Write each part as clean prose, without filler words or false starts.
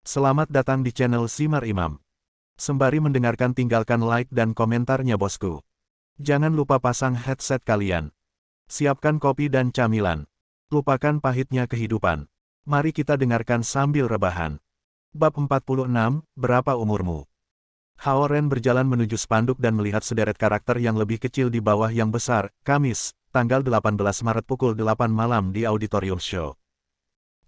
Selamat datang di channel Simar Imam. Sembari mendengarkan tinggalkan like dan komentarnya bosku. Jangan lupa pasang headset kalian. Siapkan kopi dan camilan. Lupakan pahitnya kehidupan. Mari kita dengarkan sambil rebahan. Bab 46, Berapa umurmu? Hao Ren berjalan menuju spanduk dan melihat sederet karakter yang lebih kecil di bawah yang besar. Kamis, tanggal 18 Maret pukul 8 malam di Auditorium Show.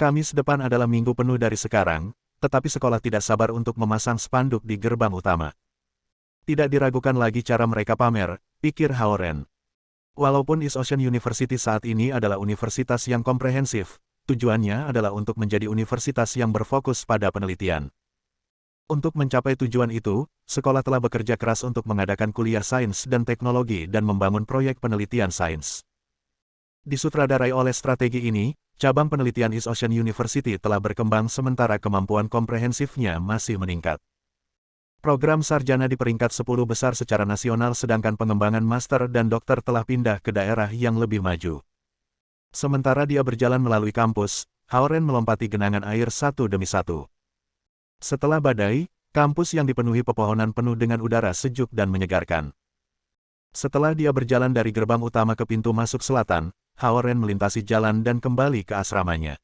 Kamis depan adalah minggu penuh dari sekarang, tetapi sekolah tidak sabar untuk memasang spanduk di gerbang utama. Tidak diragukan lagi cara mereka pamer, pikir Hao Ren. Walaupun East Ocean University saat ini adalah universitas yang komprehensif, tujuannya adalah untuk menjadi universitas yang berfokus pada penelitian. Untuk mencapai tujuan itu, sekolah telah bekerja keras untuk mengadakan kuliah sains dan teknologi dan membangun proyek penelitian sains. Disutradarai oleh strategi ini, cabang penelitian East Ocean University telah berkembang sementara kemampuan komprehensifnya masih meningkat. Program sarjana di peringkat 10 besar secara nasional sedangkan pengembangan master dan dokter telah pindah ke daerah yang lebih maju. Sementara dia berjalan melalui kampus, Hao Ren melompati genangan air satu demi satu. Setelah badai, kampus yang dipenuhi pepohonan penuh dengan udara sejuk dan menyegarkan. Setelah dia berjalan dari gerbang utama ke pintu masuk selatan, Hao Ren melintasi jalan dan kembali ke asramanya.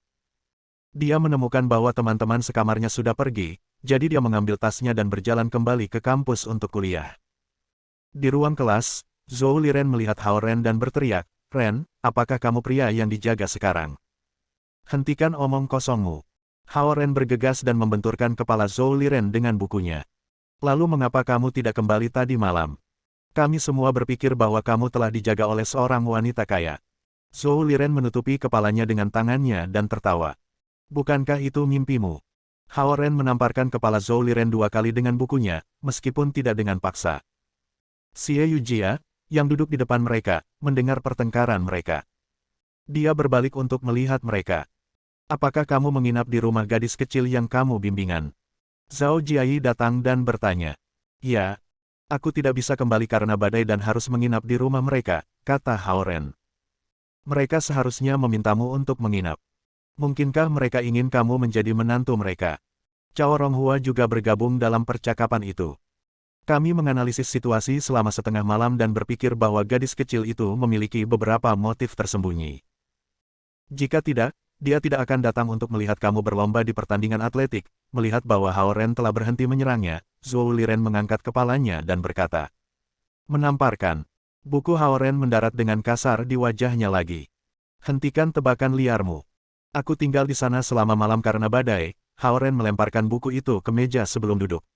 Dia menemukan bahwa teman-teman sekamarnya sudah pergi, jadi dia mengambil tasnya dan berjalan kembali ke kampus untuk kuliah. Di ruang kelas, Zhou Liren melihat Hao Ren dan berteriak, "Ren, apakah kamu pria yang dijaga sekarang? Hentikan omong kosongmu." Hao Ren bergegas dan membenturkan kepala Zhou Liren dengan bukunya. "Lalu mengapa kamu tidak kembali tadi malam? Kami semua berpikir bahwa kamu telah dijaga oleh seorang wanita kaya." Zhou Liren menutupi kepalanya dengan tangannya dan tertawa. "Bukankah itu mimpimu?" Hao Ren menamparkan kepala Zhou Liren 2 kali dengan bukunya, meskipun tidak dengan paksa. Xie Yujia, yang duduk di depan mereka, mendengar pertengkaran mereka. Dia berbalik untuk melihat mereka. "Apakah kamu menginap di rumah gadis kecil yang kamu bimbingan?" Zhao Jiayi datang dan bertanya. "Ya, aku tidak bisa kembali karena badai dan harus menginap di rumah mereka," kata Hao Ren. "Mereka seharusnya memintamu untuk menginap. Mungkinkah mereka ingin kamu menjadi menantu mereka?" Cao Ronghua juga bergabung dalam percakapan itu. "Kami menganalisis situasi selama setengah malam dan berpikir bahwa gadis kecil itu memiliki beberapa motif tersembunyi. Jika tidak, dia tidak akan datang untuk melihat kamu berlomba di pertandingan atletik." Melihat bahwa Hao Ren telah berhenti menyerangnya, Zhou Liren mengangkat kepalanya dan berkata. Menamparkan. Buku Hao Ren mendarat dengan kasar di wajahnya lagi. "Hentikan tebakan liarmu. Aku tinggal di sana selama malam karena badai." Hao Ren melemparkan buku itu ke meja sebelum duduk.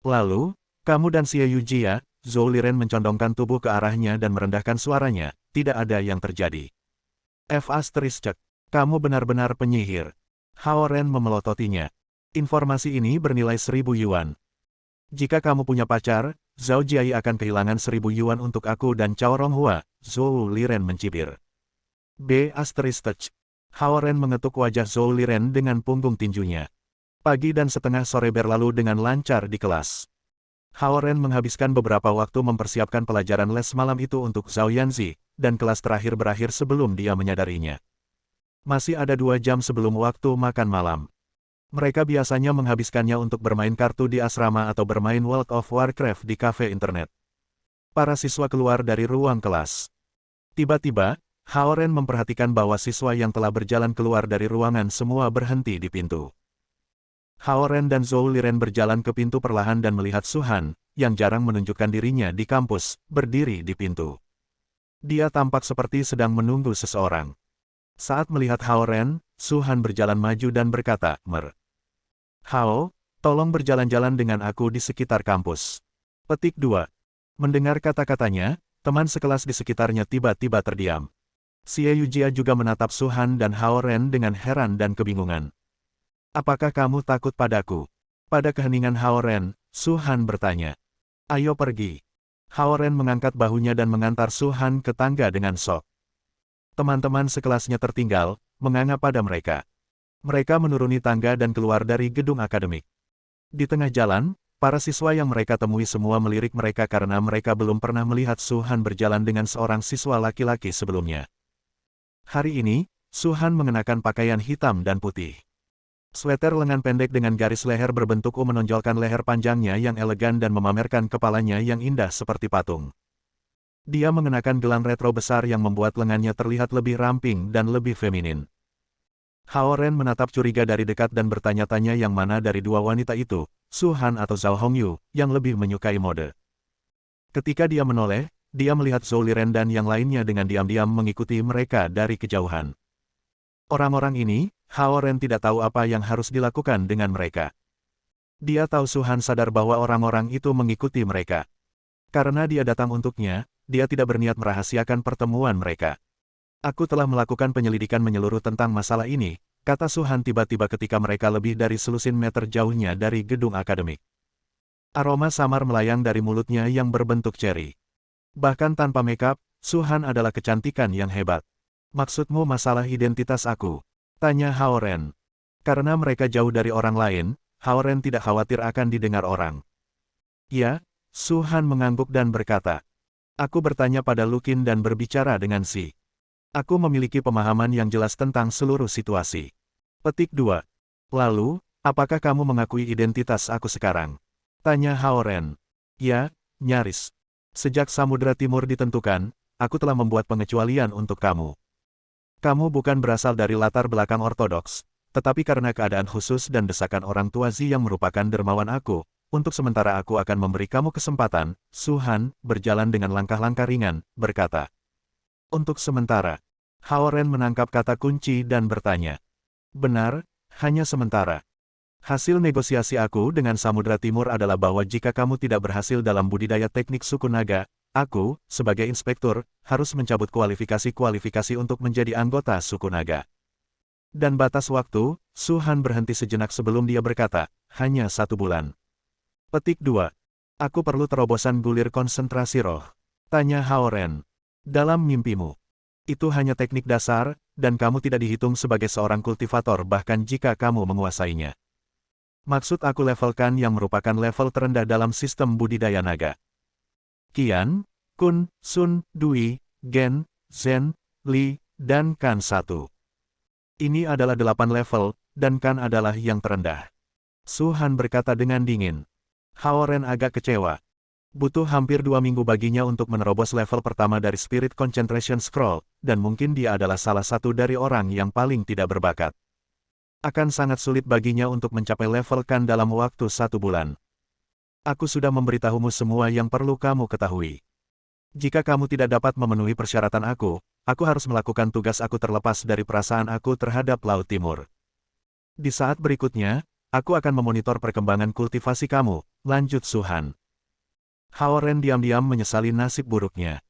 "Lalu, kamu dan Xie Yujia?" Zhou Liren mencondongkan tubuh ke arahnya dan merendahkan suaranya. "Tidak ada yang terjadi." Kamu benar-benar penyihir." Hao Ren memelototinya. "Informasi ini bernilai 1000 yuan. Jika kamu punya pacar, Zhao Jiayi akan kehilangan 1000 yuan untuk aku dan Cao Ronghua." Zhou Liren mencibir. Hao Ren mengetuk wajah Zhou Liren dengan punggung tinjunya. Pagi dan setengah sore berlalu dengan lancar di kelas. Hao Ren menghabiskan beberapa waktu mempersiapkan pelajaran les malam itu untuk Zhao Yanzi, dan kelas terakhir berakhir sebelum dia menyadarinya. Masih ada 2 jam sebelum waktu makan malam. Mereka biasanya menghabiskannya untuk bermain kartu di asrama atau bermain World of Warcraft di kafe internet. Para siswa keluar dari ruang kelas. Tiba-tiba, Hao Ren memperhatikan bahwa siswa yang telah berjalan keluar dari ruangan semua berhenti di pintu. Hao Ren dan Zhou Liren berjalan ke pintu perlahan dan melihat Su Han, yang jarang menunjukkan dirinya di kampus, berdiri di pintu. Dia tampak seperti sedang menunggu seseorang. Saat melihat Hao Ren, Su Han berjalan maju dan berkata, "Hao, tolong berjalan-jalan dengan aku di sekitar kampus." Petik 2. Mendengar kata-katanya, teman sekelas di sekitarnya tiba-tiba terdiam. Xie Yujia juga menatap Su Han dan Hao Ren dengan heran dan kebingungan. "Apakah kamu takut padaku?" Pada keheningan Hao Ren, Su Han bertanya. "Ayo pergi." Hao Ren mengangkat bahunya dan mengantar Su Han ke tangga dengan sok. Teman-teman sekelasnya tertinggal, menganga pada mereka. Mereka menuruni tangga dan keluar dari gedung akademik. Di tengah jalan, para siswa yang mereka temui semua melirik mereka karena mereka belum pernah melihat Su Han berjalan dengan seorang siswa laki-laki sebelumnya. Hari ini, Su Han mengenakan pakaian hitam dan putih. Sweater lengan pendek dengan garis leher berbentuk U menonjolkan leher panjangnya yang elegan dan memamerkan kepalanya yang indah seperti patung. Dia mengenakan gelang retro besar yang membuat lengannya terlihat lebih ramping dan lebih feminin. Hao Ren menatap curiga dari dekat dan bertanya-tanya yang mana dari dua wanita itu, Su Han atau Zhao Hongyu, yang lebih menyukai mode. Ketika dia menoleh, dia melihat Zhou Liren dan yang lainnya dengan diam-diam mengikuti mereka dari kejauhan. Orang-orang ini, Hao Ren tidak tahu apa yang harus dilakukan dengan mereka. Dia tahu Su Han sadar bahwa orang-orang itu mengikuti mereka. Karena dia datang untuknya, dia tidak berniat merahasiakan pertemuan mereka. Aku telah melakukan penyelidikan menyeluruh tentang masalah ini, kata Su Han tiba-tiba ketika mereka lebih dari selusin meter jauhnya dari gedung akademik. Aroma samar melayang dari mulutnya yang berbentuk ceri. Bahkan tanpa makeup, Su Han adalah kecantikan yang hebat. Maksudmu masalah identitas aku? Tanya Hao Ren. Karena mereka jauh dari orang lain, Hao Ren tidak khawatir akan didengar orang. Ya, Su Han mengangguk dan berkata. Aku bertanya pada Lukin dan berbicara dengan Si. Aku memiliki pemahaman yang jelas tentang seluruh situasi. Petik 2. Lalu, apakah kamu mengakui identitas aku sekarang? Tanya Hao Ren. Ya, nyaris. Sejak Samudra Timur ditentukan, aku telah membuat pengecualian untuk kamu. Kamu bukan berasal dari latar belakang ortodoks, tetapi karena keadaan khusus dan desakan orang tua Zi yang merupakan dermawan aku, untuk sementara aku akan memberi kamu kesempatan, Su Han, berjalan dengan langkah-langkah ringan, berkata. Untuk sementara. Hao Ren menangkap kata kunci dan bertanya. Benar, hanya sementara. Hasil negosiasi aku dengan Samudra Timur adalah bahwa jika kamu tidak berhasil dalam budidaya teknik suku naga, aku, sebagai inspektur, harus mencabut kualifikasi-kualifikasi untuk menjadi anggota suku naga. Dan batas waktu, Su Han berhenti sejenak sebelum dia berkata, hanya 1 bulan. Petik 2. Aku perlu terobosan gulir konsentrasi roh. Tanya Hao Ren. Dalam mimpimu. Itu hanya teknik dasar, dan kamu tidak dihitung sebagai seorang kultivator bahkan jika kamu menguasainya. Maksud aku level Kan yang merupakan level terendah dalam sistem budidaya naga. Qian, Kun, Sun, Dui, Gen, Zhen, Li, dan Kan 1. Ini adalah 8 level, dan Kan adalah yang terendah. Su Han berkata dengan dingin. Hao Ren agak kecewa. Butuh hampir 2 minggu baginya untuk menerobos level pertama dari Spirit Concentration Scroll, dan mungkin dia adalah salah satu dari orang yang paling tidak berbakat. Akan sangat sulit baginya untuk mencapai level Kan dalam waktu 1 bulan. Aku sudah memberitahumu semua yang perlu kamu ketahui. Jika kamu tidak dapat memenuhi persyaratan aku harus melakukan tugas aku terlepas dari perasaan aku terhadap Laut Timur. Di saat berikutnya, aku akan memonitor perkembangan kultivasi kamu, lanjut Su Han. Hao Ren diam-diam menyesali nasib buruknya.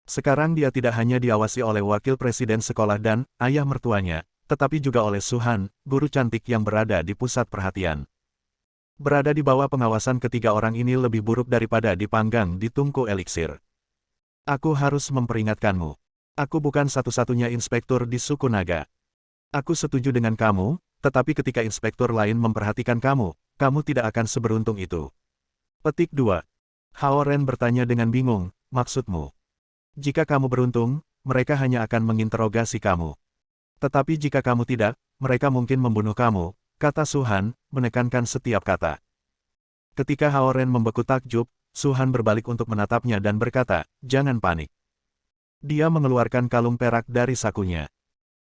Sekarang dia tidak hanya diawasi oleh wakil presiden sekolah dan ayah mertuanya, tetapi juga oleh Su Han, guru cantik yang berada di pusat perhatian. Berada di bawah pengawasan ketiga orang ini lebih buruk daripada dipanggang di tungku eliksir. Aku harus memperingatkanmu. Aku bukan satu-satunya inspektur di suku naga. Aku setuju dengan kamu, tetapi ketika inspektur lain memperhatikan kamu, kamu tidak akan seberuntung itu. Petik 2. Hao Ren bertanya dengan bingung, maksudmu? Jika kamu beruntung, mereka hanya akan menginterogasi kamu. Tetapi jika kamu tidak, mereka mungkin membunuh kamu, kata Su Han, menekankan setiap kata. Ketika Hao Ren membeku takjub, Su Han berbalik untuk menatapnya dan berkata, jangan panik. Dia mengeluarkan kalung perak dari sakunya.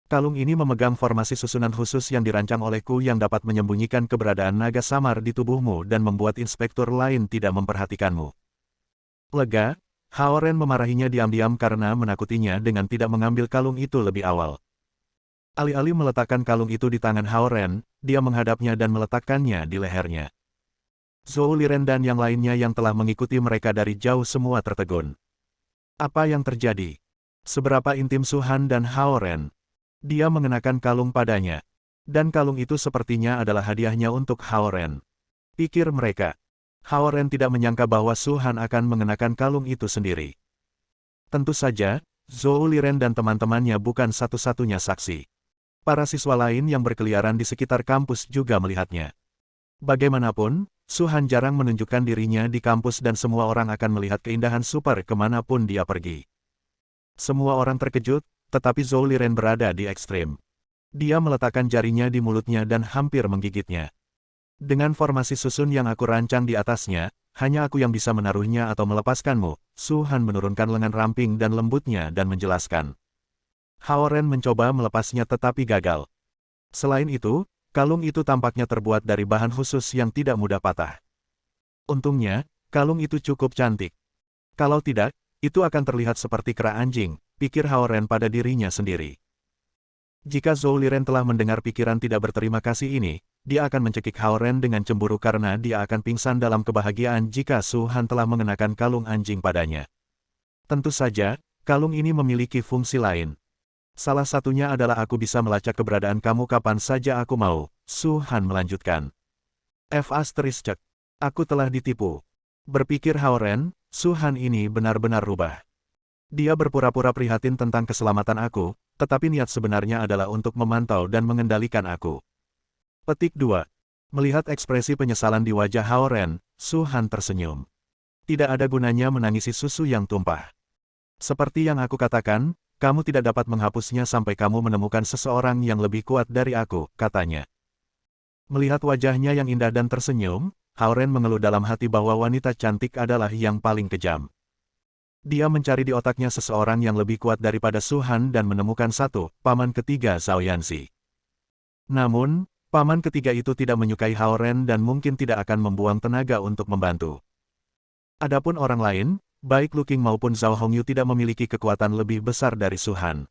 Kalung ini memegang formasi susunan khusus yang dirancang olehku yang dapat menyembunyikan keberadaan naga samar di tubuhmu dan membuat inspektur lain tidak memperhatikanmu. Lega, Hao Ren memarahinya diam-diam karena menakutinya dengan tidak mengambil kalung itu lebih awal. Alih-alih meletakkan kalung itu di tangan Hao Ren, dia menghadapnya dan meletakkannya di lehernya. Zhou Liren dan yang lainnya yang telah mengikuti mereka dari jauh semua tertegun. Apa yang terjadi? Seberapa intim Su Han dan Hao Ren? Dia mengenakan kalung padanya. Dan kalung itu sepertinya adalah hadiahnya untuk Hao Ren. Pikir mereka. Hao Ren tidak menyangka bahwa Su Han akan mengenakan kalung itu sendiri. Tentu saja, Zhou Liren dan teman-temannya bukan satu-satunya saksi. Para siswa lain yang berkeliaran di sekitar kampus juga melihatnya. Bagaimanapun, Su Han jarang menunjukkan dirinya di kampus dan semua orang akan melihat keindahan super kemanapun dia pergi. Semua orang terkejut, tetapi Zhou Liren berada di ekstrim. Dia meletakkan jarinya di mulutnya dan hampir menggigitnya. Dengan formasi susun yang aku rancang di atasnya, hanya aku yang bisa menaruhnya atau melepaskanmu. Su Han menurunkan lengan ramping dan lembutnya dan menjelaskan. Hao Ren mencoba melepasnya tetapi gagal. Selain itu, kalung itu tampaknya terbuat dari bahan khusus yang tidak mudah patah. Untungnya, kalung itu cukup cantik. Kalau tidak, itu akan terlihat seperti kera anjing, pikir Hao Ren pada dirinya sendiri. Jika Zhou Liren telah mendengar pikiran tidak berterima kasih ini, dia akan mencekik Hao Ren dengan cemburu karena dia akan pingsan dalam kebahagiaan jika Su Han telah mengenakan kalung anjing padanya. Tentu saja, kalung ini memiliki fungsi lain. Salah satunya adalah aku bisa melacak keberadaan kamu kapan saja aku mau, Su Han melanjutkan. Cek. Aku telah ditipu. Berpikir Hao Ren, Su Han ini benar-benar rubah. Dia berpura-pura prihatin tentang keselamatan aku, tetapi niat sebenarnya adalah untuk memantau dan mengendalikan aku. Petik 2. Melihat ekspresi penyesalan di wajah Hao Ren, Su Han tersenyum. Tidak ada gunanya menangisi susu yang tumpah. Seperti yang aku katakan, kamu tidak dapat menghapusnya sampai kamu menemukan seseorang yang lebih kuat dari aku, katanya. Melihat wajahnya yang indah dan tersenyum, Hao Ren mengeluh dalam hati bahwa wanita cantik adalah yang paling kejam. Dia mencari di otaknya seseorang yang lebih kuat daripada Su Han dan menemukan satu, paman ketiga Zhao Yanxi. Namun, paman ketiga itu tidak menyukai Hao Ren dan mungkin tidak akan membuang tenaga untuk membantu. Adapun orang lain, baik Lu Qing maupun Zhao Hongyu tidak memiliki kekuatan lebih besar dari Su Han.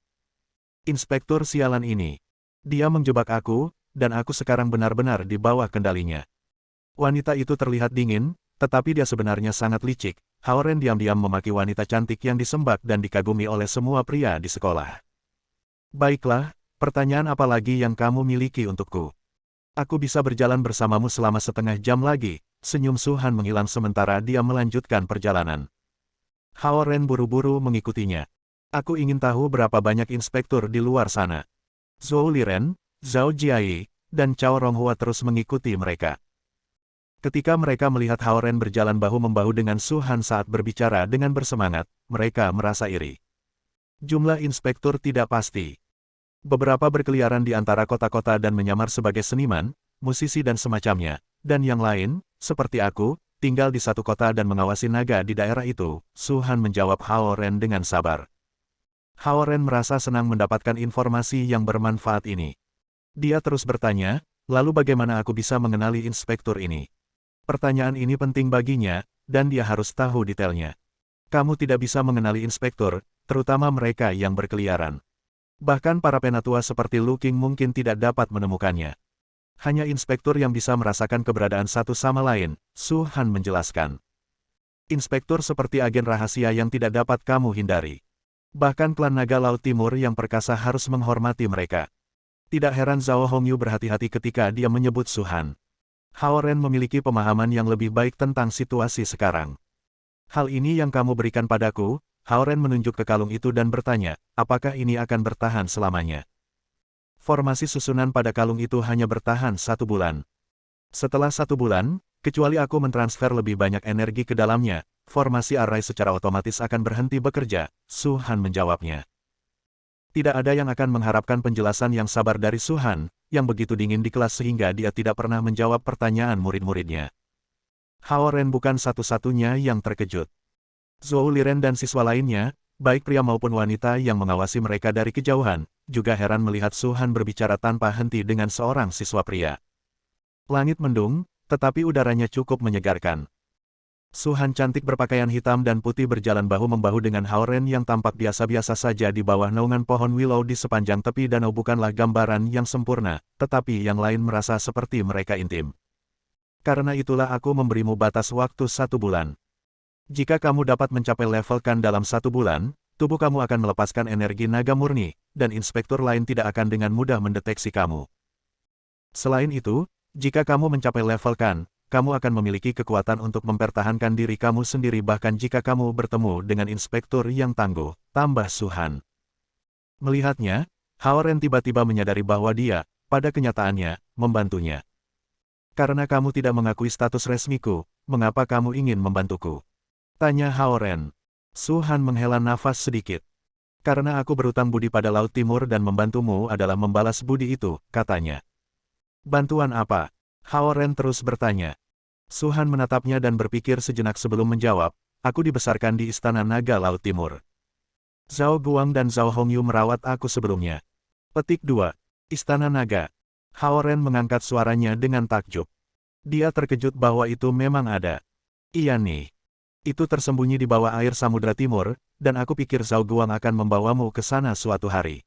Inspektur sialan ini. Dia menjebak aku, dan aku sekarang benar-benar di bawah kendalinya. Wanita itu terlihat dingin, tetapi dia sebenarnya sangat licik. Hao Ren diam-diam memaki wanita cantik yang disembah dan dikagumi oleh semua pria di sekolah. Baiklah, pertanyaan apa lagi yang kamu miliki untukku? Aku bisa berjalan bersamamu selama setengah jam lagi. Senyum Su Han menghilang sementara dia melanjutkan perjalanan. Hao Ren buru-buru mengikutinya. Aku ingin tahu berapa banyak inspektur di luar sana. Zhou Liren, Zhao Jiayi, dan Cao Ronghua terus mengikuti mereka. Ketika mereka melihat Hao Ren berjalan bahu-membahu dengan Su Han saat berbicara dengan bersemangat, mereka merasa iri. Jumlah inspektur tidak pasti. Beberapa berkeliaran di antara kota-kota dan menyamar sebagai seniman, musisi dan semacamnya, dan yang lain, seperti aku, tinggal di satu kota dan mengawasi naga di daerah itu, Su Han menjawab Hao Ren dengan sabar. Hao Ren merasa senang mendapatkan informasi yang bermanfaat ini. Dia terus bertanya, lalu bagaimana aku bisa mengenali inspektur ini? Pertanyaan ini penting baginya, dan dia harus tahu detailnya. Kamu tidak bisa mengenali inspektur, terutama mereka yang berkeliaran. Bahkan para penatua seperti Lu Qing mungkin tidak dapat menemukannya. Hanya inspektur yang bisa merasakan keberadaan satu sama lain, Su Han menjelaskan. Inspektur seperti agen rahasia yang tidak dapat kamu hindari. Bahkan klan naga Laut Timur yang perkasa harus menghormati mereka. Tidak heran Zhao Hongyu berhati-hati ketika dia menyebut Su Han. Hao Ren memiliki pemahaman yang lebih baik tentang situasi sekarang. Hal ini yang kamu berikan padaku, Hao Ren menunjuk ke kalung itu dan bertanya, apakah ini akan bertahan selamanya? Formasi susunan pada kalung itu hanya bertahan 1 bulan. Setelah 1 bulan, kecuali aku mentransfer lebih banyak energi ke dalamnya, formasi array secara otomatis akan berhenti bekerja, Su Han menjawabnya. Tidak ada yang akan mengharapkan penjelasan yang sabar dari Su Han, yang begitu dingin di kelas sehingga dia tidak pernah menjawab pertanyaan murid-muridnya. Hao Ren bukan satu-satunya yang terkejut. Zhou Liren dan siswa lainnya, baik pria maupun wanita yang mengawasi mereka dari kejauhan, juga heran melihat Su Han berbicara tanpa henti dengan seorang siswa pria. Langit mendung, tetapi udaranya cukup menyegarkan. Su Han cantik berpakaian hitam dan putih berjalan bahu-membahu dengan Hao Ren yang tampak biasa-biasa saja di bawah naungan pohon willow di sepanjang tepi danau bukanlah gambaran yang sempurna, tetapi yang lain merasa seperti mereka intim. Karena itulah aku memberimu batas waktu 1 bulan. Jika kamu dapat mencapai level Kan dalam 1 bulan, tubuh kamu akan melepaskan energi naga murni, dan inspektur lain tidak akan dengan mudah mendeteksi kamu. Selain itu, jika kamu mencapai level Kan, kamu akan memiliki kekuatan untuk mempertahankan diri kamu sendiri bahkan jika kamu bertemu dengan inspektur yang tangguh, tambah Su Han. Melihatnya, Hao Ren tiba-tiba menyadari bahwa dia, pada kenyataannya, membantunya. Karena kamu tidak mengakui status resmiku, mengapa kamu ingin membantuku? Tanya Hao Ren. Su Han menghela nafas sedikit. Karena aku berutang budi pada Laut Timur dan membantumu adalah membalas budi itu, katanya. Bantuan apa? Hao Ren terus bertanya. Su Han menatapnya dan berpikir sejenak sebelum menjawab, aku dibesarkan di Istana Naga Laut Timur. Zhao Guang dan Zhao Hongyu merawat aku sebelumnya. Petik 2. Istana Naga. Hao Ren mengangkat suaranya dengan takjub. Dia terkejut bahwa itu memang ada. Iya nih. Itu tersembunyi di bawah air Samudra Timur, dan aku pikir Zhao Guang akan membawamu ke sana suatu hari.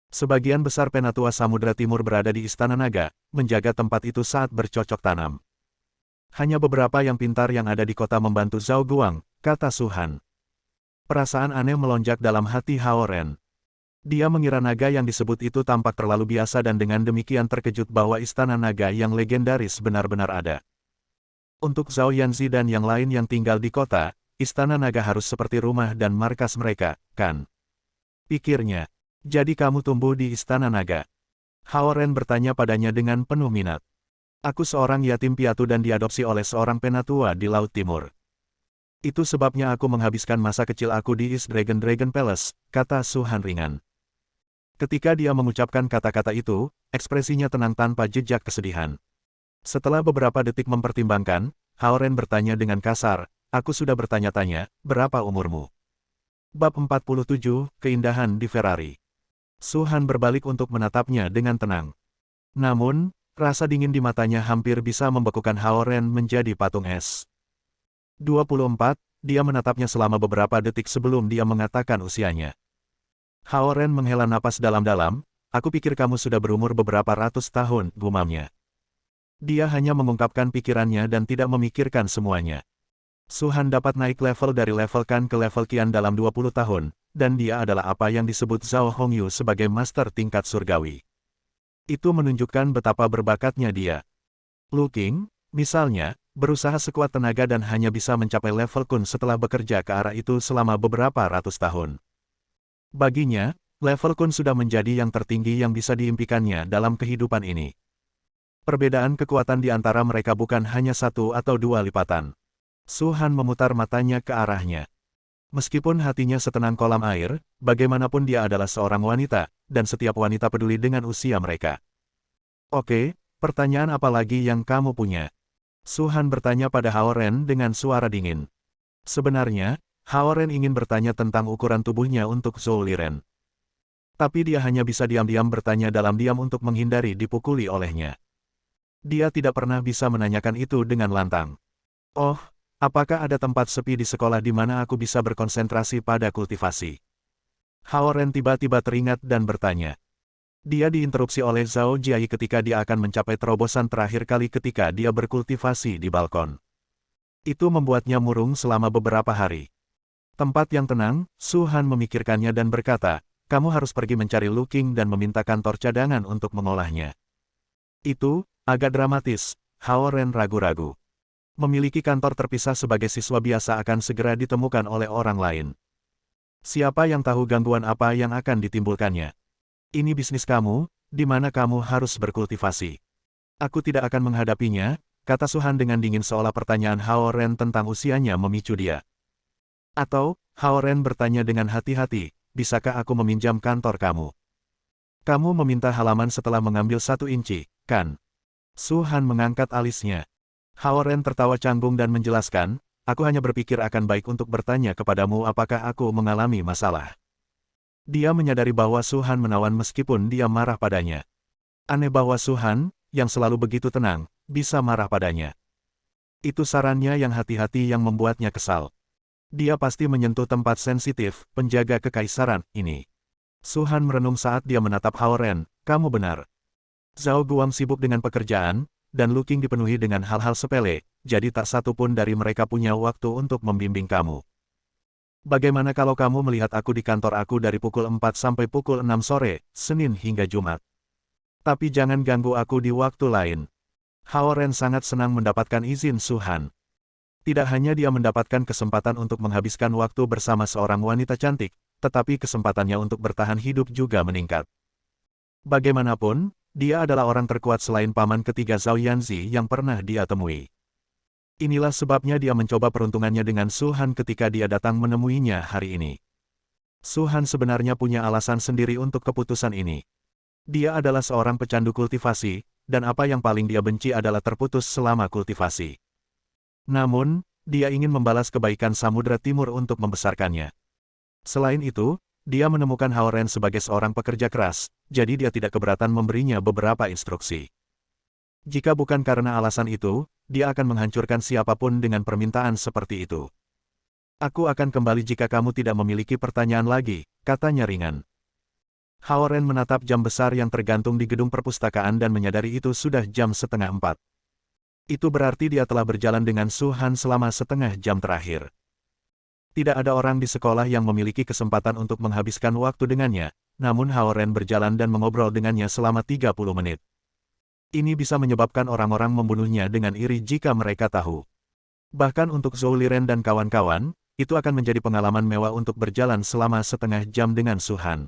Sebagian besar penatua Samudra Timur berada di Istana Naga, menjaga tempat itu saat bercocok tanam. Hanya beberapa yang pintar yang ada di kota membantu Zhao Guang, kata Su Han. Perasaan aneh melonjak dalam hati Hao Ren. Dia mengira naga yang disebut itu tampak terlalu biasa dan dengan demikian terkejut bahwa Istana Naga yang legendaris benar-benar ada. Untuk Zhao Yanzi dan yang lain yang tinggal di kota, Istana Naga harus seperti rumah dan markas mereka, kan? Pikirnya. Jadi kamu tumbuh di Istana Naga? Hao Ren bertanya padanya dengan penuh minat. Aku seorang yatim piatu dan diadopsi oleh seorang penatua di Laut Timur. Itu sebabnya aku menghabiskan masa kecil aku di East Dragon Palace, kata Su Han ringan. Ketika dia mengucapkan kata-kata itu, ekspresinya tenang tanpa jejak kesedihan. Setelah beberapa detik mempertimbangkan, Hao Ren bertanya dengan kasar, aku sudah bertanya-tanya, berapa umurmu? Bab 47, Keindahan di Ferrari. Su Han berbalik untuk menatapnya dengan tenang. Namun, rasa dingin di matanya hampir bisa membekukan Hao Ren menjadi patung es. 24, dia menatapnya selama beberapa detik sebelum dia mengatakan usianya. Hao Ren menghela napas dalam-dalam, aku pikir kamu sudah berumur beberapa ratus tahun, gumamnya. Dia hanya mengungkapkan pikirannya dan tidak memikirkan semuanya. Su Han dapat naik level dari level Kan ke level Qian dalam 20 tahun, dan dia adalah apa yang disebut Zhao Hongyu sebagai master tingkat surgawi. Itu menunjukkan betapa berbakatnya dia. Lu Qing, misalnya, berusaha sekuat tenaga dan hanya bisa mencapai level Kun setelah bekerja ke arah itu selama beberapa ratus tahun. Baginya, level Kun sudah menjadi yang tertinggi yang bisa diimpikannya dalam kehidupan ini. Perbedaan kekuatan di antara mereka bukan hanya 1 atau 2 lipatan. Su Han memutar matanya ke arahnya. Meskipun hatinya setenang kolam air, bagaimanapun dia adalah seorang wanita, dan setiap wanita peduli dengan usia mereka. Oke, pertanyaan apa lagi yang kamu punya? Su Han bertanya pada Hao Ren dengan suara dingin. Sebenarnya, Hao Ren ingin bertanya tentang ukuran tubuhnya untuk Zhou Liren. Tapi dia hanya bisa diam-diam bertanya dalam diam untuk menghindari dipukuli olehnya. Dia tidak pernah bisa menanyakan itu dengan lantang. Oh, apakah ada tempat sepi di sekolah di mana aku bisa berkonsentrasi pada kultivasi? Hao Ren tiba-tiba teringat dan bertanya. Dia diinterupsi oleh Zhao Jiai ketika dia akan mencapai terobosan terakhir kali ketika dia berkultivasi di balkon. Itu membuatnya murung selama beberapa hari. Tempat yang tenang, Su Han memikirkannya dan berkata, kamu harus pergi mencari Lu Qing dan meminta kantor cadangan untuk mengolahnya. Itu, agak dramatis, Hao Ren ragu-ragu. Memiliki kantor terpisah sebagai siswa biasa akan segera ditemukan oleh orang lain. Siapa yang tahu gangguan apa yang akan ditimbulkannya? Ini bisnis kamu, di mana kamu harus berkultivasi. Aku tidak akan menghadapinya, kata Su Han dengan dingin seolah pertanyaan Hao Ren tentang usianya memicu dia. Atau, Hao Ren bertanya dengan hati-hati, bisakah aku meminjam kantor kamu? Kamu meminta halaman setelah mengambil 1 inci, kan? Su Han mengangkat alisnya. Hao Ren tertawa canggung dan menjelaskan, aku hanya berpikir akan baik untuk bertanya kepadamu apakah aku mengalami masalah. Dia menyadari bahwa Su Han menawan meskipun dia marah padanya. Aneh bahwa Su Han, yang selalu begitu tenang, bisa marah padanya. Itu sarannya yang hati-hati yang membuatnya kesal. Dia pasti menyentuh tempat sensitif, penjaga kekaisaran, ini. Su Han merenung saat dia menatap Hao Ren, kamu benar. Zhao Guang sibuk dengan pekerjaan, dan Lu Qing dipenuhi dengan hal-hal sepele, jadi tak satu pun dari mereka punya waktu untuk membimbing kamu. Bagaimana kalau kamu melihat aku di kantor aku dari pukul 4 sampai pukul 6 sore, Senin hingga Jumat? Tapi jangan ganggu aku di waktu lain. Hao Ren sangat senang mendapatkan izin Su Han. Tidak hanya dia mendapatkan kesempatan untuk menghabiskan waktu bersama seorang wanita cantik, tetapi kesempatannya untuk bertahan hidup juga meningkat. Bagaimanapun, dia adalah orang terkuat selain paman ketiga Zhao Yanzi yang pernah dia temui. Inilah sebabnya dia mencoba peruntungannya dengan Su Han ketika dia datang menemuinya hari ini. Su Han sebenarnya punya alasan sendiri untuk keputusan ini. Dia adalah seorang pecandu kultivasi, dan apa yang paling dia benci adalah terputus selama kultivasi. Namun, dia ingin membalas kebaikan Samudra Timur untuk membesarkannya. Selain itu, dia menemukan Hao Ren sebagai seorang pekerja keras, jadi dia tidak keberatan memberinya beberapa instruksi. Jika bukan karena alasan itu, dia akan menghancurkan siapapun dengan permintaan seperti itu. Aku akan kembali jika kamu tidak memiliki pertanyaan lagi, katanya ringan. Hao Ren menatap jam besar yang tergantung di gedung perpustakaan dan menyadari itu sudah jam setengah 4. Itu berarti dia telah berjalan dengan Su Han selama setengah jam terakhir. Tidak ada orang di sekolah yang memiliki kesempatan untuk menghabiskan waktu dengannya, namun Hao Ren berjalan dan mengobrol dengannya selama 30 menit. Ini bisa menyebabkan orang-orang membunuhnya dengan iri jika mereka tahu. Bahkan untuk Zhou Liren dan kawan-kawan, itu akan menjadi pengalaman mewah untuk berjalan selama setengah jam dengan Su Han.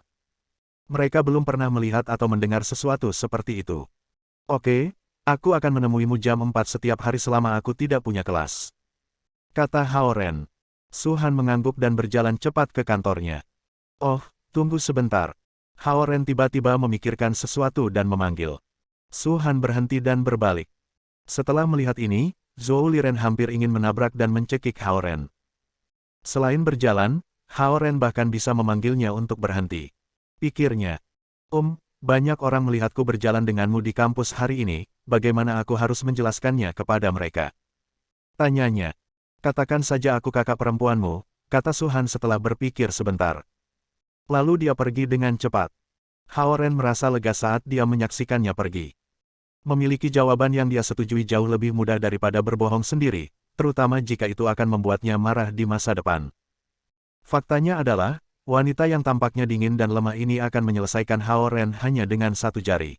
Mereka belum pernah melihat atau mendengar sesuatu seperti itu. Oke, aku akan menemuimu jam 4 setiap hari selama aku tidak punya kelas, kata Hao Ren. Su Han mengangguk dan berjalan cepat ke kantornya. Oh, tunggu sebentar. Hao Ren tiba-tiba memikirkan sesuatu dan memanggil. Su Han berhenti dan berbalik. Setelah melihat ini, Zhou Liren hampir ingin menabrak dan mencekik Hao Ren. Selain berjalan, Hao Ren bahkan bisa memanggilnya untuk berhenti. Pikirnya, banyak orang melihatku berjalan denganmu di kampus hari ini, bagaimana aku harus menjelaskannya kepada mereka? Tanyanya. Katakan saja aku kakak perempuanmu, kata Su Han setelah berpikir sebentar. Lalu dia pergi dengan cepat. Hao Ren merasa lega saat dia menyaksikannya pergi. Memiliki jawaban yang dia setujui jauh lebih mudah daripada berbohong sendiri, terutama jika itu akan membuatnya marah di masa depan. Faktanya adalah, wanita yang tampaknya dingin dan lemah ini akan menyelesaikan Hao Ren hanya dengan satu jari.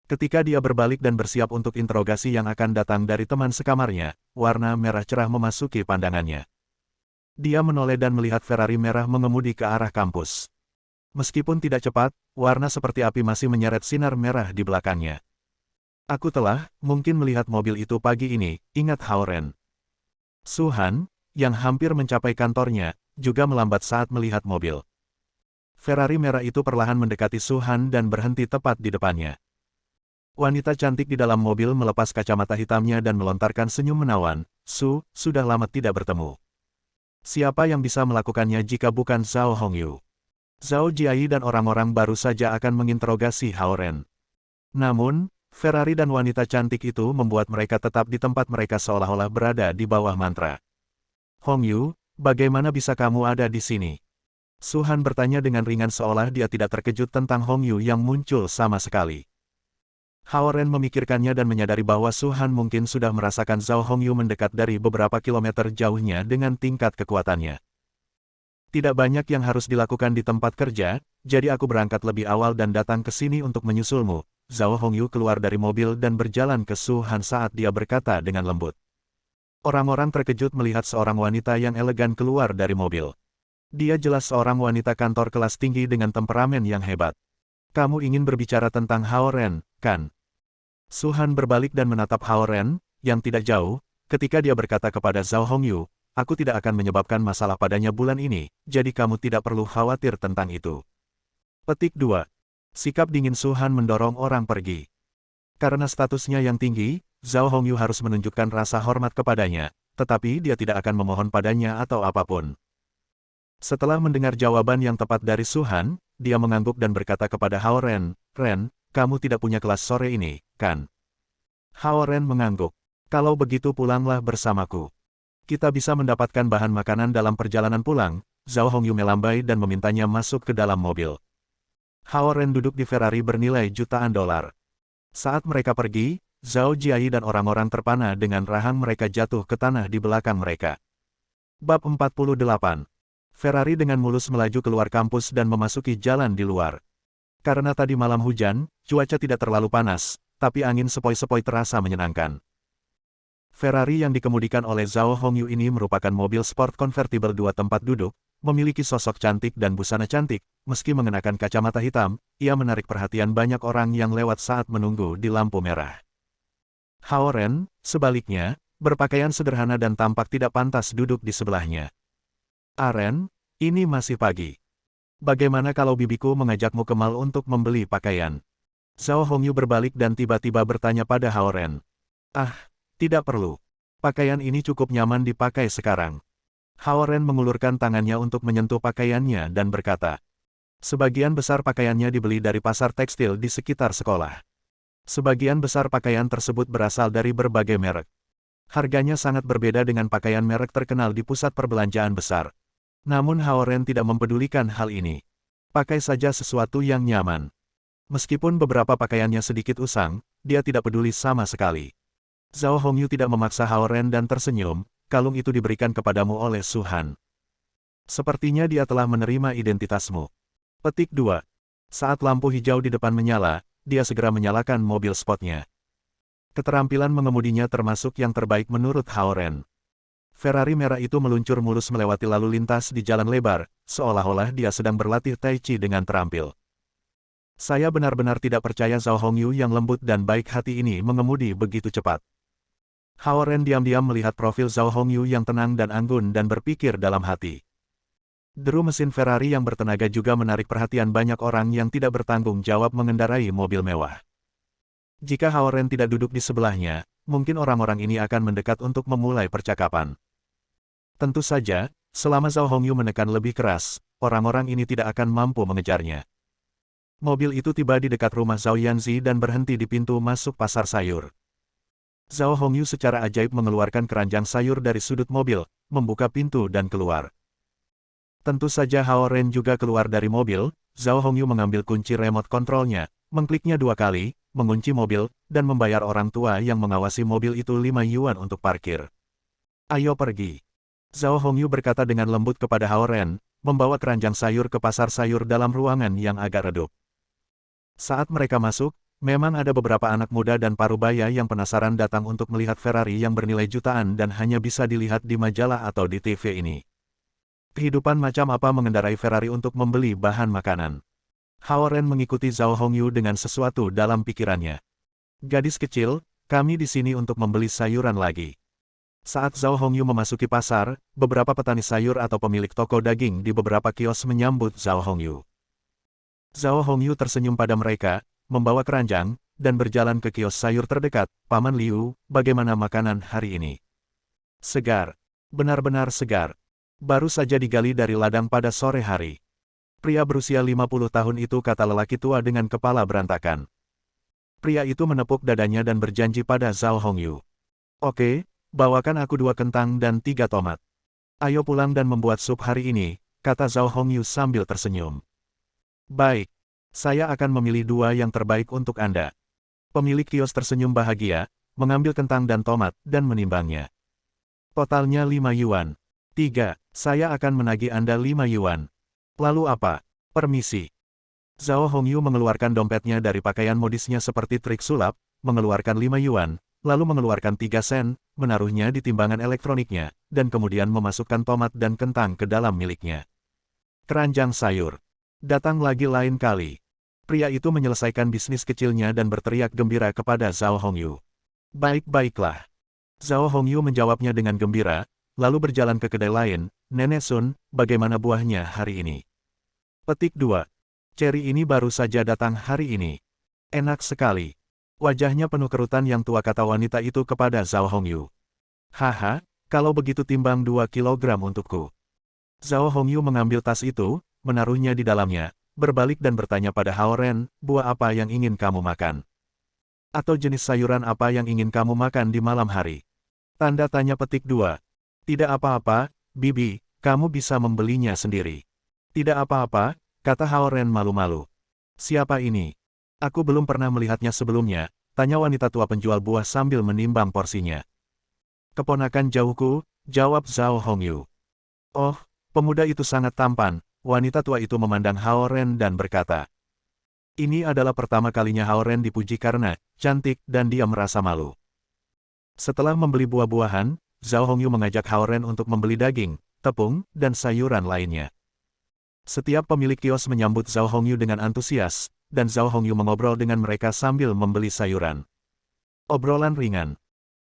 Ketika dia berbalik dan bersiap untuk interogasi yang akan datang dari teman sekamarnya, warna merah cerah memasuki pandangannya. Dia menoleh dan melihat Ferrari merah mengemudi ke arah kampus. Meskipun tidak cepat, warna seperti api masih menyeret sinar merah di belakangnya. Aku telah, mungkin melihat mobil itu pagi ini, ingat Hao Ren. Su Han, yang hampir mencapai kantornya, juga melambat saat melihat mobil. Ferrari merah itu perlahan mendekati Su Han dan berhenti tepat di depannya. Wanita cantik di dalam mobil melepas kacamata hitamnya dan melontarkan senyum menawan. Sudah lama tidak bertemu. Siapa yang bisa melakukannya jika bukan Zhao Hongyu? Zhao Jiayi dan orang-orang baru saja akan menginterogasi Hao Ren. Namun, Ferrari dan wanita cantik itu membuat mereka tetap di tempat mereka seolah-olah berada di bawah mantra. Hongyu, bagaimana bisa kamu ada di sini? Su Han bertanya dengan ringan seolah dia tidak terkejut tentang Hongyu yang muncul sama sekali. Hao Ren memikirkannya dan menyadari bahwa Su Han mungkin sudah merasakan Zhao Hongyu mendekat dari beberapa kilometer jauhnya dengan tingkat kekuatannya. Tidak banyak yang harus dilakukan di tempat kerja, jadi aku berangkat lebih awal dan datang ke sini untuk menyusulmu. Zhao Hongyu keluar dari mobil dan berjalan ke Su Han saat dia berkata dengan lembut. Orang-orang terkejut melihat seorang wanita yang elegan keluar dari mobil. Dia jelas seorang wanita kantor kelas tinggi dengan temperamen yang hebat. Kamu ingin berbicara tentang Hao Ren, kan? Su Han berbalik dan menatap Hao Ren, yang tidak jauh, ketika dia berkata kepada Zhao Hongyu, aku tidak akan menyebabkan masalah padanya bulan ini, jadi kamu tidak perlu khawatir tentang itu. Petik 2. Sikap dingin Su Han mendorong orang pergi. Karena statusnya yang tinggi, Zhao Hongyu harus menunjukkan rasa hormat kepadanya, tetapi dia tidak akan memohon padanya atau apapun. Setelah mendengar jawaban yang tepat dari Su Han, dia mengangguk dan berkata kepada Hao Ren, kamu tidak punya kelas sore ini, kan? Hao Ren mengangguk. Kalau begitu pulanglah bersamaku. Kita bisa mendapatkan bahan makanan dalam perjalanan pulang. Zhao Hongyu melambai dan memintanya masuk ke dalam mobil. Hao Ren duduk di Ferrari bernilai jutaan dolar. Saat mereka pergi, Zhao Jiayi dan orang-orang terpana dengan rahang mereka jatuh ke tanah di belakang mereka. Bab 48. Ferrari dengan mulus melaju keluar kampus dan memasuki jalan di luar. Karena tadi malam hujan, cuaca tidak terlalu panas, tapi angin sepoi-sepoi terasa menyenangkan. Ferrari yang dikemudikan oleh Zhao Hongyu ini merupakan mobil sport konvertibel 2 tempat duduk, memiliki sosok cantik dan busana cantik, meski mengenakan kacamata hitam, ia menarik perhatian banyak orang yang lewat saat menunggu di lampu merah. Hao Ren, sebaliknya, berpakaian sederhana dan tampak tidak pantas duduk di sebelahnya. Aren, ini masih pagi. Bagaimana kalau bibiku mengajakmu ke mall untuk membeli pakaian? Zhao Hongyu berbalik dan tiba-tiba bertanya pada Hao Ren. Ah, tidak perlu. Pakaian ini cukup nyaman dipakai sekarang. Hao Ren mengulurkan tangannya untuk menyentuh pakaiannya dan berkata. Sebagian besar pakaiannya dibeli dari pasar tekstil di sekitar sekolah. Sebagian besar pakaian tersebut berasal dari berbagai merek. Harganya sangat berbeda dengan pakaian merek terkenal di pusat perbelanjaan besar. Namun Hao Ren tidak mempedulikan hal ini. Pakai saja sesuatu yang nyaman. Meskipun beberapa pakaiannya sedikit usang, dia tidak peduli sama sekali. Zhao Hongyu tidak memaksa Hao Ren dan tersenyum, kalung itu diberikan kepadamu oleh Su Han. Sepertinya dia telah menerima identitasmu. Petik 2. Saat lampu hijau di depan menyala, dia segera menyalakan mobil sportnya. Keterampilan mengemudinya termasuk yang terbaik menurut Hao Ren. Ferrari merah itu meluncur mulus melewati lalu lintas di jalan lebar, seolah-olah dia sedang berlatih tai chi dengan terampil. Saya benar-benar tidak percaya Zhao Hongyu yang lembut dan baik hati ini mengemudi begitu cepat. Hao Ren diam-diam melihat profil Zhao Hongyu yang tenang dan anggun dan berpikir dalam hati. Deru mesin Ferrari yang bertenaga juga menarik perhatian banyak orang yang tidak bertanggung jawab mengendarai mobil mewah. Jika Hao Ren tidak duduk di sebelahnya, mungkin orang-orang ini akan mendekat untuk memulai percakapan. Tentu saja, selama Zhao Hongyu menekan lebih keras, orang-orang ini tidak akan mampu mengejarnya. Mobil itu tiba di dekat rumah Zhao Yanzi dan berhenti di pintu masuk pasar sayur. Zhao Hongyu secara ajaib mengeluarkan keranjang sayur dari sudut mobil, membuka pintu dan keluar. Tentu saja Hao Ren juga keluar dari mobil. Zhao Hongyu mengambil kunci remote kontrolnya, mengkliknya 2 kali, mengunci mobil, dan membayar orang tua yang mengawasi mobil itu 5 yuan untuk parkir. Ayo pergi. Zhao Hongyu berkata dengan lembut kepada Hao Ren, membawa keranjang sayur ke pasar sayur dalam ruangan yang agak redup. Saat mereka masuk, memang ada beberapa anak muda dan parubaya yang penasaran datang untuk melihat Ferrari yang bernilai jutaan dan hanya bisa dilihat di majalah atau di TV ini. Kehidupan macam apa mengendarai Ferrari untuk membeli bahan makanan? Hao Ren mengikuti Zhao Hongyu dengan sesuatu dalam pikirannya. Gadis kecil, kami di sini untuk membeli sayuran lagi. Saat Zhao Hongyu memasuki pasar, beberapa petani sayur atau pemilik toko daging di beberapa kios menyambut Zhao Hongyu. Zhao Hongyu tersenyum pada mereka, membawa keranjang, dan berjalan ke kios sayur terdekat. Paman Liu, bagaimana makanan hari ini? Segar. Benar-benar segar. Baru saja digali dari ladang pada sore hari. Pria berusia 50 tahun itu kata lelaki tua dengan kepala berantakan. Pria itu menepuk dadanya dan berjanji pada Zhao Hongyu. Oke, bawakan aku 2 kentang dan 3 tomat. Ayo pulang dan membuat sup hari ini, kata Zhao Hongyu sambil tersenyum. Baik, saya akan memilih 2 yang terbaik untuk Anda. Pemilik kios tersenyum bahagia, mengambil kentang dan tomat, dan menimbangnya. Totalnya 5 yuan. 3, saya akan menagih Anda 5 yuan. Lalu apa? Permisi. Zhao Hongyu mengeluarkan dompetnya dari pakaian modisnya seperti trik sulap, mengeluarkan 5 yuan, lalu mengeluarkan 3 sen, menaruhnya di timbangan elektroniknya, dan kemudian memasukkan tomat dan kentang ke dalam miliknya. Keranjang sayur. Datang lagi lain kali. Pria itu menyelesaikan bisnis kecilnya dan berteriak gembira kepada Zhao Hongyu. Baik-baiklah. Zhao Hongyu menjawabnya dengan gembira, lalu berjalan ke kedai lain. Nenek Sun, bagaimana buahnya hari ini? Petik 2. Ceri ini baru saja datang hari ini. Enak sekali. Wajahnya penuh kerutan yang tua kata wanita itu kepada Zhao Hongyu. Haha, kalau begitu timbang 2 kilogram untukku. Zhao Hongyu mengambil tas itu, menaruhnya di dalamnya, berbalik dan bertanya pada Hao Ren, buah apa yang ingin kamu makan? Atau jenis sayuran apa yang ingin kamu makan di malam hari? Tanda tanya petik 2. Tidak apa-apa, Bibi, kamu bisa membelinya sendiri. Tidak apa-apa, kata Hao Ren malu-malu. Siapa ini? Aku belum pernah melihatnya sebelumnya, tanya wanita tua penjual buah sambil menimbang porsinya. Keponakan jauhku, jawab Zhao Hongyu. Oh, pemuda itu sangat tampan, wanita tua itu memandang Hao Ren dan berkata. Ini adalah pertama kalinya Hao Ren dipuji karena cantik dan dia merasa malu. Setelah membeli buah-buahan, Zhao Hongyu mengajak Hao Ren untuk membeli daging, tepung, dan sayuran lainnya. Setiap pemilik kios menyambut Zhao Hongyu dengan antusias, dan Zhao Hongyu mengobrol dengan mereka sambil membeli sayuran. Obrolan ringan.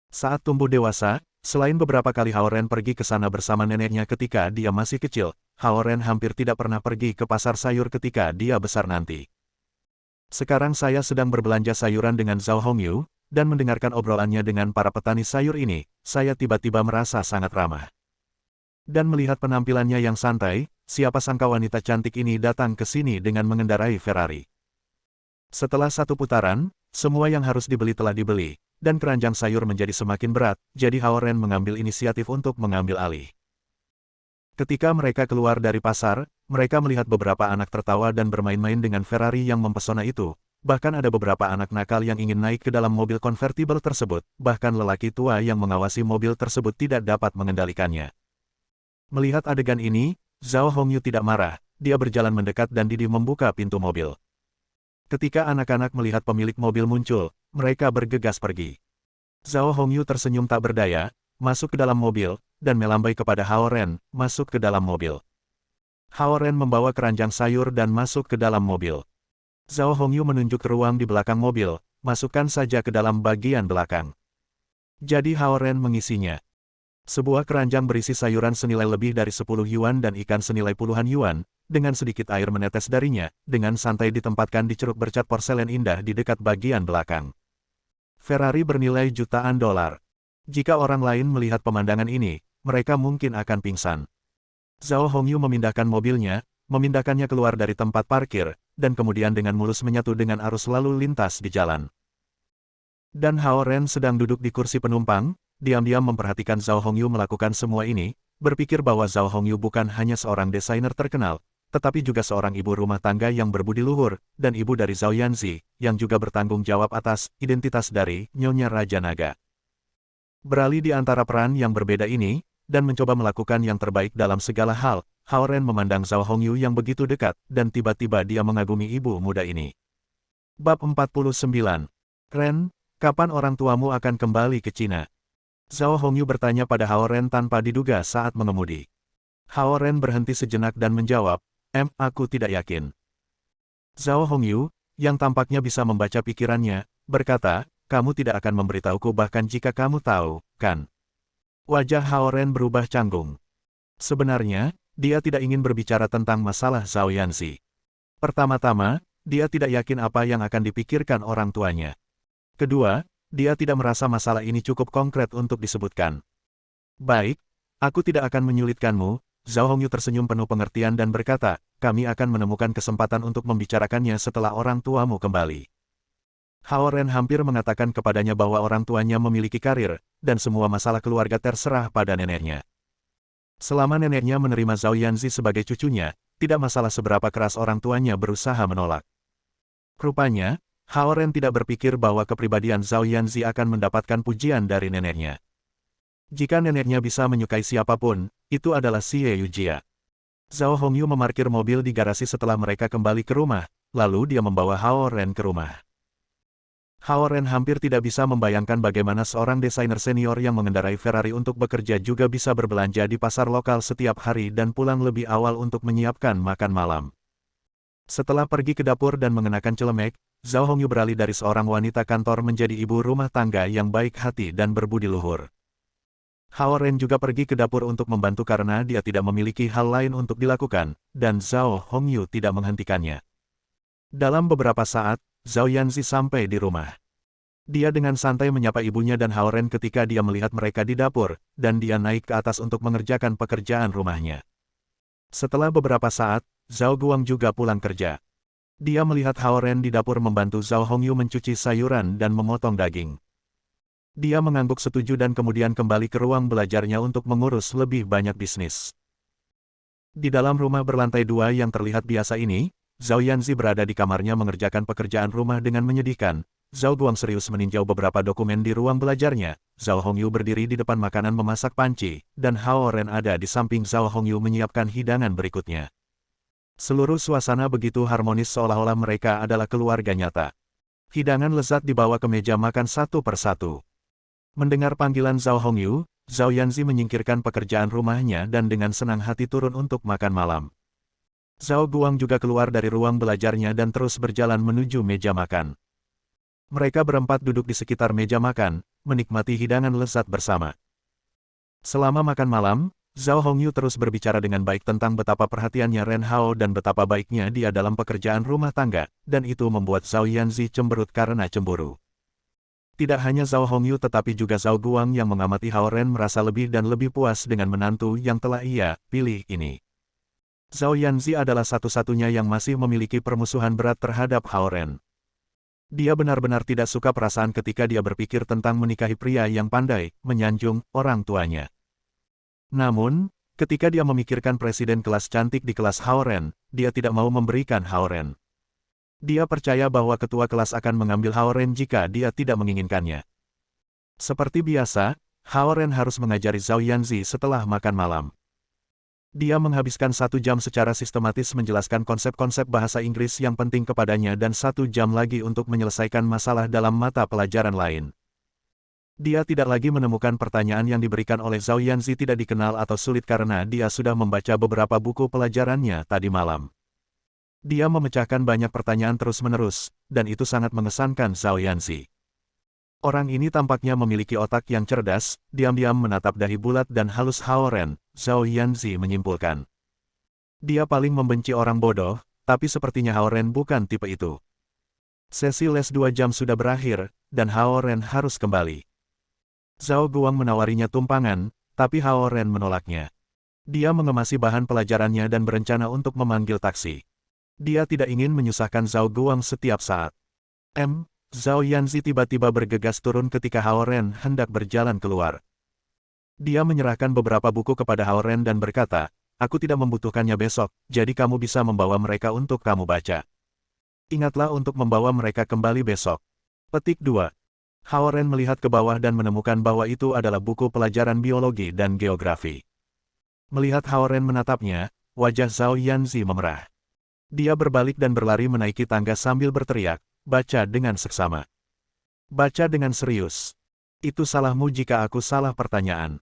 Saat tumbuh dewasa, selain beberapa kali Hao Ren pergi ke sana bersama neneknya ketika dia masih kecil, Hao Ren hampir tidak pernah pergi ke pasar sayur ketika dia besar nanti. Sekarang saya sedang berbelanja sayuran dengan Zhao Hongyu, dan mendengarkan obrolannya dengan para petani sayur ini, saya tiba-tiba merasa sangat ramah. Dan melihat penampilannya yang santai, siapa sangka wanita cantik ini datang ke sini dengan mengendarai Ferrari. Setelah satu putaran, semua yang harus dibeli telah dibeli, dan keranjang sayur menjadi semakin berat, jadi Hao Ren mengambil inisiatif untuk mengambil alih. Ketika mereka keluar dari pasar, mereka melihat beberapa anak tertawa dan bermain-main dengan Ferrari yang mempesona itu. Bahkan ada beberapa anak nakal yang ingin naik ke dalam mobil konvertibel tersebut, bahkan lelaki tua yang mengawasi mobil tersebut tidak dapat mengendalikannya. Melihat adegan ini, Zhao Hongyu tidak marah, dia berjalan mendekat dan Didi membuka pintu mobil. Ketika anak-anak melihat pemilik mobil muncul, mereka bergegas pergi. Zhao Hongyu tersenyum tak berdaya, masuk ke dalam mobil, dan melambai kepada Hao Ren, masuk ke dalam mobil. Hao Ren membawa keranjang sayur dan masuk ke dalam mobil. Zhao Hongyu menunjuk ke ruang di belakang mobil, masukkan saja ke dalam bagian belakang. Jadi Hao Ren mengisinya. Sebuah keranjang berisi sayuran senilai lebih dari 10 yuan dan ikan senilai puluhan yuan, dengan sedikit air menetes darinya, dengan santai ditempatkan di ceruk bercat porselen indah di dekat bagian belakang. Ferrari bernilai jutaan dolar. Jika orang lain melihat pemandangan ini, mereka mungkin akan pingsan. Zhao Hongyu memindahkan mobilnya, memindahkannya keluar dari tempat parkir, dan kemudian dengan mulus menyatu dengan arus lalu lintas di jalan. Dan Hao Ren sedang duduk di kursi penumpang, diam-diam memperhatikan Zhao Hongyu melakukan semua ini, berpikir bahwa Zhao Hongyu bukan hanya seorang desainer terkenal, tetapi juga seorang ibu rumah tangga yang berbudi luhur, dan ibu dari Zhao Yanzi, yang juga bertanggung jawab atas identitas dari Nyonya Raja Naga. Beralih di antara peran yang berbeda ini, dan mencoba melakukan yang terbaik dalam segala hal, Hao Ren memandang Zhao Hongyu yang begitu dekat, dan tiba-tiba dia mengagumi ibu muda ini. Bab 49. Ren, kapan orang tuamu akan kembali ke Cina? Zhao Hongyu bertanya pada Hao Ren tanpa diduga saat mengemudi. Hao Ren berhenti sejenak dan menjawab, aku tidak yakin. Zhao Hongyu, yang tampaknya bisa membaca pikirannya, berkata, kamu tidak akan memberitahuku bahkan jika kamu tahu, kan? Wajah Hao Ren berubah canggung. Sebenarnya, dia tidak ingin berbicara tentang masalah Zhao Yanzi. Pertama-tama, dia tidak yakin apa yang akan dipikirkan orang tuanya. Kedua, dia tidak merasa masalah ini cukup konkret untuk disebutkan. Baik, aku tidak akan menyulitkanmu, Zhao Hongyu tersenyum penuh pengertian dan berkata, kami akan menemukan kesempatan untuk membicarakannya setelah orang tuamu kembali. Hao Ren hampir mengatakan kepadanya bahwa orang tuanya memiliki karir, dan semua masalah keluarga terserah pada neneknya. Selama neneknya menerima Zhao Yanzi sebagai cucunya, tidak masalah seberapa keras orang tuanya berusaha menolak. Rupanya, Hao Ren tidak berpikir bahwa kepribadian Zhao Yanzi akan mendapatkan pujian dari neneknya. Jika neneknya bisa menyukai siapapun, itu adalah Xie Yujia. Zhao Hongyu memarkir mobil di garasi setelah mereka kembali ke rumah, lalu dia membawa Hao Ren ke rumah. Hao Ren hampir tidak bisa membayangkan bagaimana seorang desainer senior yang mengendarai Ferrari untuk bekerja juga bisa berbelanja di pasar lokal setiap hari dan pulang lebih awal untuk menyiapkan makan malam. Setelah pergi ke dapur dan mengenakan celemek, Zhao Hongyu beralih dari seorang wanita kantor menjadi ibu rumah tangga yang baik hati dan berbudi luhur. Hao Ren juga pergi ke dapur untuk membantu karena dia tidak memiliki hal lain untuk dilakukan, dan Zhao Hongyu tidak menghentikannya. Dalam beberapa saat, Zhao Yanzi sampai di rumah. Dia dengan santai menyapa ibunya dan Hao Ren ketika dia melihat mereka di dapur, dan dia naik ke atas untuk mengerjakan pekerjaan rumahnya. Setelah beberapa saat, Zhao Guang juga pulang kerja. Dia melihat Hao Ren di dapur membantu Zhao Hongyu mencuci sayuran dan memotong daging. Dia mengangguk setuju dan kemudian kembali ke ruang belajarnya untuk mengurus lebih banyak bisnis. Di dalam rumah berlantai 2 yang terlihat biasa ini, Zhao Yanzi berada di kamarnya mengerjakan pekerjaan rumah dengan menyedihkan. Zhao Guang serius meninjau beberapa dokumen di ruang belajarnya. Zhao Hongyu berdiri di depan makanan memasak panci, dan Hao Ren ada di samping Zhao Hongyu menyiapkan hidangan berikutnya. Seluruh suasana begitu harmonis seolah-olah mereka adalah keluarga nyata. Hidangan lezat dibawa ke meja makan satu persatu. Mendengar panggilan Zhao Hongyu, Zhao Yanzi menyingkirkan pekerjaan rumahnya dan dengan senang hati turun untuk makan malam. Zhao Guang juga keluar dari ruang belajarnya dan terus berjalan menuju meja makan. Mereka berempat duduk di sekitar meja makan, menikmati hidangan lezat bersama. Selama makan malam, Zhao Hongyu terus berbicara dengan baik tentang betapa perhatiannya Ren Hao dan betapa baiknya dia dalam pekerjaan rumah tangga, dan itu membuat Zhao Yanzi cemberut karena cemburu. Tidak hanya Zhao Hongyu tetapi juga Zhao Guang yang mengamati Hao Ren merasa lebih dan lebih puas dengan menantu yang telah ia pilih ini. Zhao Yanzi adalah satu-satunya yang masih memiliki permusuhan berat terhadap Hao Ren. Dia benar-benar tidak suka perasaan ketika dia berpikir tentang menikahi pria yang pandai menyanjung orang tuanya. Namun, ketika dia memikirkan presiden kelas cantik di kelas Hao Ren, dia tidak mau memberikan Hao Ren. Dia percaya bahwa ketua kelas akan mengambil Hao Ren jika dia tidak menginginkannya. Seperti biasa, Hao Ren harus mengajari Zhao Yanzi setelah makan malam. Dia menghabiskan 1 jam secara sistematis menjelaskan konsep-konsep bahasa Inggris yang penting kepadanya dan 1 jam lagi untuk menyelesaikan masalah dalam mata pelajaran lain. Dia tidak lagi menemukan pertanyaan yang diberikan oleh Zhao Yanzi tidak dikenal atau sulit karena dia sudah membaca beberapa buku pelajarannya tadi malam. Dia memecahkan banyak pertanyaan terus-menerus, dan itu sangat mengesankan Zhao Yanzi. Orang ini tampaknya memiliki otak yang cerdas, diam-diam menatap dahi bulat dan halus Hao Ren, Zhao Yanzi menyimpulkan. Dia paling membenci orang bodoh, tapi sepertinya Hao Ren bukan tipe itu. Sesi les 2 jam sudah berakhir, dan Hao Ren harus kembali. Zhao Guang menawarinya tumpangan, tapi Hao Ren menolaknya. Dia mengemasi bahan pelajarannya dan berencana untuk memanggil taksi. Dia tidak ingin menyusahkan Zhao Guang setiap saat. Zhao Yanzi tiba-tiba bergegas turun ketika Hao Ren hendak berjalan keluar. Dia menyerahkan beberapa buku kepada Hao Ren dan berkata, "Aku tidak membutuhkannya besok, jadi kamu bisa membawa mereka untuk kamu baca. Ingatlah untuk membawa mereka kembali besok." Petik 2. Hao Ren melihat ke bawah dan menemukan bahwa itu adalah buku pelajaran biologi dan geografi. Melihat Hao Ren menatapnya, wajah Zhao Yanzi memerah. Dia berbalik dan berlari menaiki tangga sambil berteriak, "Baca dengan seksama. Baca dengan serius. Itu salahmu jika aku salah pertanyaan."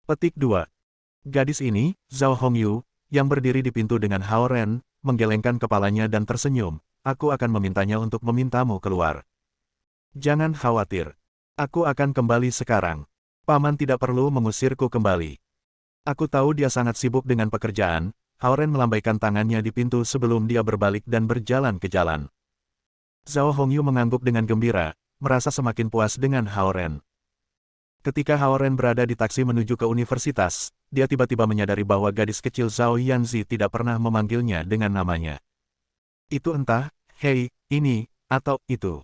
Petik 2. Gadis ini, Zhao Hongyu, yang berdiri di pintu dengan Hao Ren, menggelengkan kepalanya dan tersenyum, "Aku akan memintanya untuk memintamu keluar. Jangan khawatir. Aku akan kembali sekarang. Paman tidak perlu mengusirku kembali." "Aku tahu dia sangat sibuk dengan pekerjaan." Hao Ren melambaikan tangannya di pintu sebelum dia berbalik dan berjalan ke jalan. Zhao Hongyu mengangguk dengan gembira, merasa semakin puas dengan Hao Ren. Ketika Hao Ren berada di taksi menuju ke universitas, dia tiba-tiba menyadari bahwa gadis kecil Zhao Yanzi tidak pernah memanggilnya dengan namanya. Itu entah, "Hei, ini," atau "itu."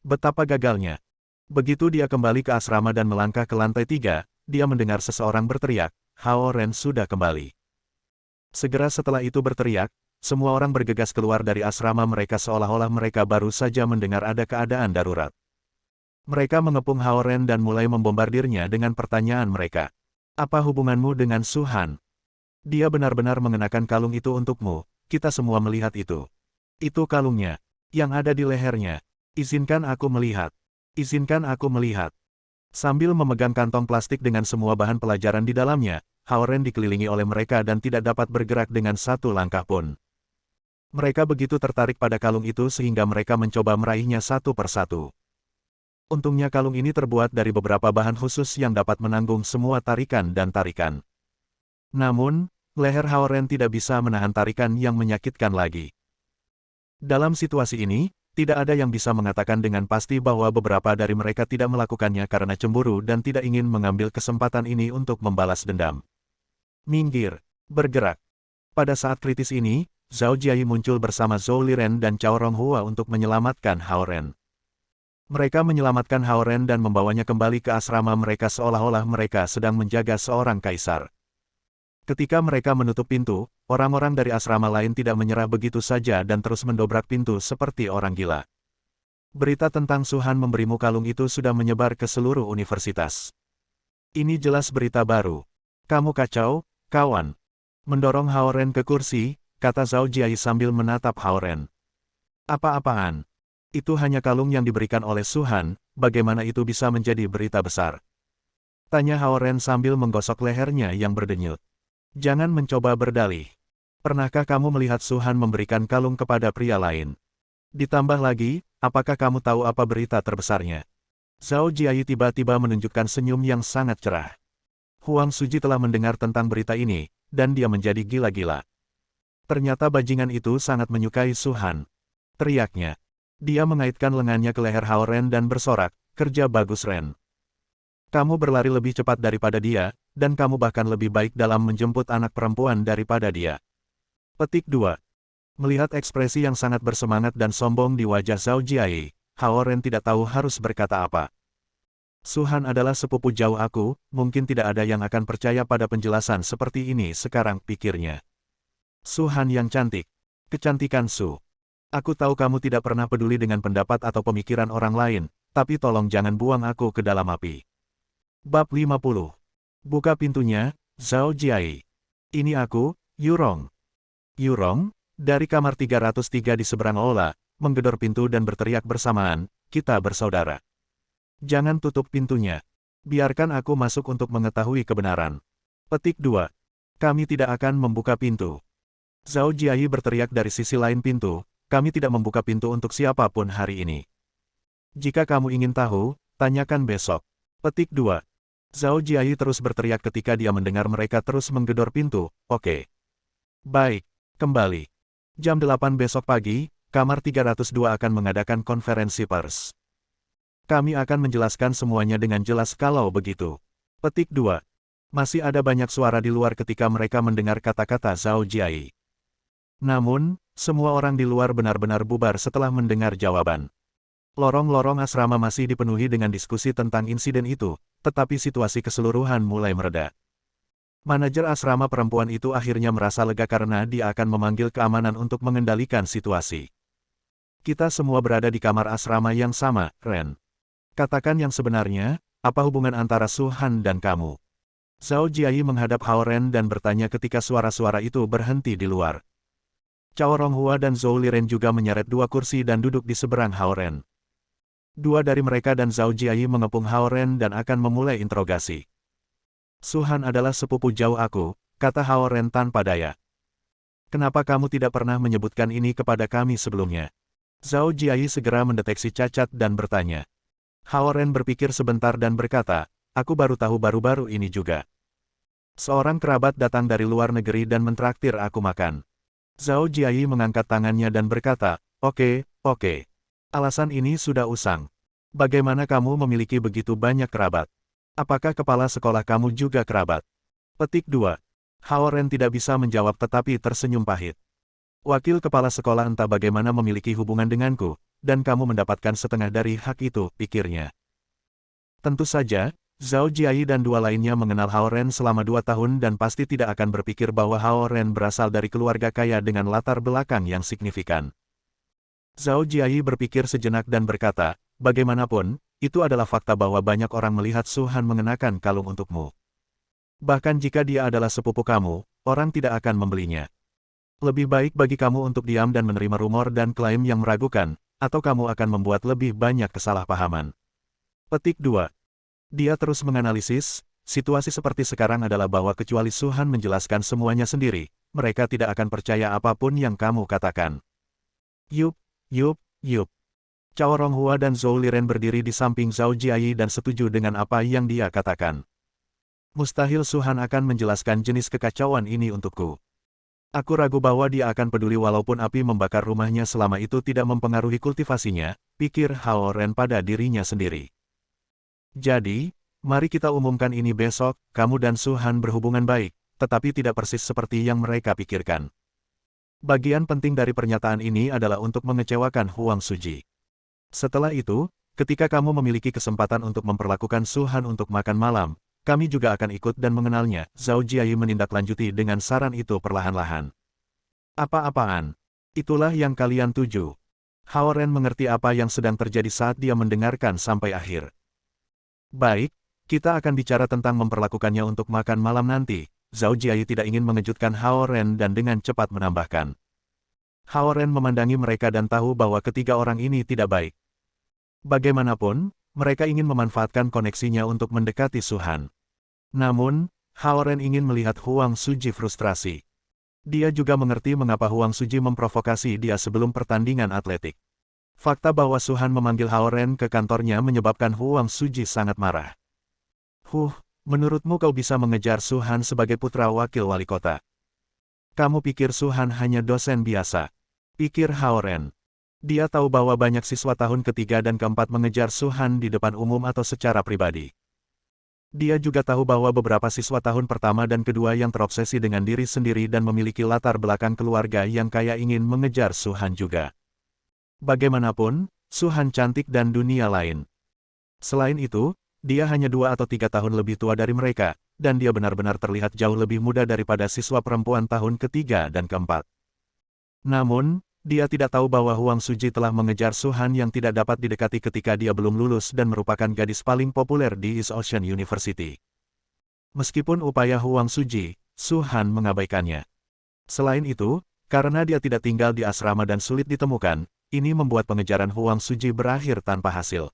Betapa gagalnya. Begitu dia kembali ke asrama dan melangkah ke lantai 3, dia mendengar seseorang berteriak, "Hao Ren sudah kembali." Segera setelah itu berteriak, semua orang bergegas keluar dari asrama mereka seolah-olah mereka baru saja mendengar ada keadaan darurat. Mereka mengepung Hao Ren dan mulai membombardirnya dengan pertanyaan mereka. "Apa hubunganmu dengan Su Han? Dia benar-benar mengenakan kalung itu untukmu, kita semua melihat itu. Itu kalungnya, yang ada di lehernya. Izinkan aku melihat. Izinkan aku melihat." Sambil memegang kantong plastik dengan semua bahan pelajaran di dalamnya, Hao Ren dikelilingi oleh mereka dan tidak dapat bergerak dengan satu langkah pun. Mereka begitu tertarik pada kalung itu sehingga mereka mencoba meraihnya satu persatu. Untungnya kalung ini terbuat dari beberapa bahan khusus yang dapat menanggung semua tarikan dan tarikan. Namun, leher Hao Ren tidak bisa menahan tarikan yang menyakitkan lagi. Dalam situasi ini, tidak ada yang bisa mengatakan dengan pasti bahwa beberapa dari mereka tidak melakukannya karena cemburu dan tidak ingin mengambil kesempatan ini untuk membalas dendam. "Minggir, bergerak." Pada saat kritis ini, Zhao Jiayi muncul bersama Zhou Liren dan Cao Ronghua untuk menyelamatkan Hao Ren. Mereka menyelamatkan Hao Ren dan membawanya kembali ke asrama mereka seolah-olah mereka sedang menjaga seorang kaisar. Ketika mereka menutup pintu, orang-orang dari asrama lain tidak menyerah begitu saja dan terus mendobrak pintu seperti orang gila. Berita tentang Su Han memberimu kalung itu sudah menyebar ke seluruh universitas. Ini jelas berita baru. Kamu kacau, kawan. Mendorong Hao Ren ke kursi, kata Zhao Jiayi sambil menatap Hao Ren. "Apa-apaan? Itu hanya kalung yang diberikan oleh Su Han, bagaimana itu bisa menjadi berita besar?" Tanya Hao Ren sambil menggosok lehernya yang berdenyut. "Jangan mencoba berdalih. Pernahkah kamu melihat Su Han memberikan kalung kepada pria lain? Ditambah lagi, apakah kamu tahu apa berita terbesarnya?" Zhao Jiayi tiba-tiba menunjukkan senyum yang sangat cerah. Huang Suji telah mendengar tentang berita ini, dan dia menjadi gila-gila. Ternyata bajingan itu sangat menyukai Su Han. Teriaknya. Dia mengaitkan lengannya ke leher Hao Ren dan bersorak, kerja bagus Ren. Kamu berlari lebih cepat daripada dia, dan kamu bahkan lebih baik dalam menjemput anak perempuan daripada dia. Petik 2. Melihat ekspresi yang sangat bersemangat dan sombong di wajah Zhao Jiai, Hao Ren tidak tahu harus berkata apa. Su Han adalah sepupu jauh aku, mungkin tidak ada yang akan percaya pada penjelasan seperti ini sekarang, pikirnya. Su Han yang cantik. Kecantikan Su. Aku tahu kamu tidak pernah peduli dengan pendapat atau pemikiran orang lain, tapi tolong jangan buang aku ke dalam api. Bab 50. Buka pintunya, Zhao Jiai. Ini aku, Yurong. Yurong, dari kamar 303 di seberang aula, menggedor pintu dan berteriak bersamaan, kita bersaudara. Jangan tutup pintunya. Biarkan aku masuk untuk mengetahui kebenaran. Petik 2. Kami tidak akan membuka pintu. Zhao Jiai berteriak dari sisi lain pintu, kami tidak membuka pintu untuk siapapun hari ini. Jika kamu ingin tahu, tanyakan besok. Petik 2. Zhao Jiai terus berteriak ketika dia mendengar mereka terus menggedor pintu, oke. Baik, kembali. Jam 8 besok pagi, kamar 302 akan mengadakan konferensi pers. Kami akan menjelaskan semuanya dengan jelas kalau begitu. Petik 2. Masih ada banyak suara di luar ketika mereka mendengar kata-kata Zhao Jiai. Namun, semua orang di luar benar-benar bubar setelah mendengar jawaban. Lorong-lorong asrama masih dipenuhi dengan diskusi tentang insiden itu, tetapi situasi keseluruhan mulai mereda. Manajer asrama perempuan itu akhirnya merasa lega karena dia akan memanggil keamanan untuk mengendalikan situasi. Kita semua berada di kamar asrama yang sama, Ren. Katakan yang sebenarnya, apa hubungan antara Su Han dan kamu? Zhao Jiai menghadap Hao Ren dan bertanya ketika suara-suara itu berhenti di luar. Cao Ronghua dan Zhou Liren juga menyeret dua kursi dan duduk di seberang Hao Ren. Dua dari mereka dan Zhao Jiai mengepung Hao Ren dan akan memulai interogasi. Su Han adalah sepupu jauh aku, kata Hao Ren tanpa daya. Kenapa kamu tidak pernah menyebutkan ini kepada kami sebelumnya? Zhao Jiai segera mendeteksi cacat dan bertanya. Hao Ren berpikir sebentar dan berkata, aku baru tahu baru-baru ini juga. Seorang kerabat datang dari luar negeri dan mentraktir aku makan. Zhao Jiai mengangkat tangannya dan berkata, oke. Alasan ini sudah usang. Bagaimana kamu memiliki begitu banyak kerabat? Apakah kepala sekolah kamu juga kerabat? Petik 2. Hao Ren tidak bisa menjawab tetapi tersenyum pahit. Wakil kepala sekolah entah bagaimana memiliki hubungan denganku, dan kamu mendapatkan setengah dari hak itu, pikirnya. Tentu saja, Zhao Jiai dan dua lainnya mengenal Hao Ren selama 2 tahun dan pasti tidak akan berpikir bahwa Hao Ren berasal dari keluarga kaya dengan latar belakang yang signifikan. Zhao Jiai berpikir sejenak dan berkata, bagaimanapun, itu adalah fakta bahwa banyak orang melihat Su Han mengenakan kalung untukmu. Bahkan jika dia adalah sepupu kamu, orang tidak akan membelinya. Lebih baik bagi kamu untuk diam dan menerima rumor dan klaim yang meragukan, atau kamu akan membuat lebih banyak kesalahpahaman. Petik 2. Dia terus menganalisis, situasi seperti sekarang adalah bahwa kecuali Su Han menjelaskan semuanya sendiri, mereka tidak akan percaya apapun yang kamu katakan. Yup. Cao Ronghua dan Zhou Liren berdiri di samping Zhao Jiai dan setuju dengan apa yang dia katakan. Mustahil Su Han akan menjelaskan jenis kekacauan ini untukku. Aku ragu bahwa dia akan peduli walaupun api membakar rumahnya selama itu tidak mempengaruhi kultivasinya, pikir Hao Ren pada dirinya sendiri. Jadi, mari kita umumkan ini besok, kamu dan Su Han berhubungan baik, tetapi tidak persis seperti yang mereka pikirkan. Bagian penting dari pernyataan ini adalah untuk mengecewakan Huang Suji. Setelah itu, ketika kamu memiliki kesempatan untuk memperlakukan Su Han untuk makan malam, kami juga akan ikut dan mengenalnya. Zhao Jiai menindaklanjuti dengan saran itu perlahan-lahan. Apa-apaan? Itulah yang kalian tuju. Hao Ren mengerti apa yang sedang terjadi saat dia mendengarkan sampai akhir. Baik, kita akan bicara tentang memperlakukannya untuk makan malam nanti. Zhao Jiai tidak ingin mengejutkan Hao Ren dan dengan cepat menambahkan. Hao Ren memandangi mereka dan tahu bahwa ketiga orang ini tidak baik. Bagaimanapun, mereka ingin memanfaatkan koneksinya untuk mendekati Su Han. Namun, Hao Ren ingin melihat Huang Suji frustrasi. Dia juga mengerti mengapa Huang Suji memprovokasi dia sebelum pertandingan atletik. Fakta bahwa Su Han memanggil Hao Ren ke kantornya menyebabkan Huang Suji sangat marah. Menurutmu kau bisa mengejar Su Han sebagai putra wakil wali kota? Kamu pikir Su Han hanya dosen biasa? Pikir Hao Ren. Dia tahu bahwa banyak siswa tahun ketiga dan keempat mengejar Su Han di depan umum atau secara pribadi. Dia juga tahu bahwa beberapa siswa tahun pertama dan kedua yang terobsesi dengan diri sendiri dan memiliki latar belakang keluarga yang kaya ingin mengejar Su Han juga. Bagaimanapun, Su Han cantik dan dunia lain. Selain itu, dia hanya 2 atau 3 tahun lebih tua dari mereka, dan dia benar-benar terlihat jauh lebih muda daripada siswa perempuan tahun ketiga dan keempat. Namun, dia tidak tahu bahwa Huang Suji telah mengejar Su Han yang tidak dapat didekati ketika dia belum lulus dan merupakan gadis paling populer di East Ocean University. Meskipun upaya Huang Suji, Su Han mengabaikannya. Selain itu, karena dia tidak tinggal di asrama dan sulit ditemukan, ini membuat pengejaran Huang Suji berakhir tanpa hasil.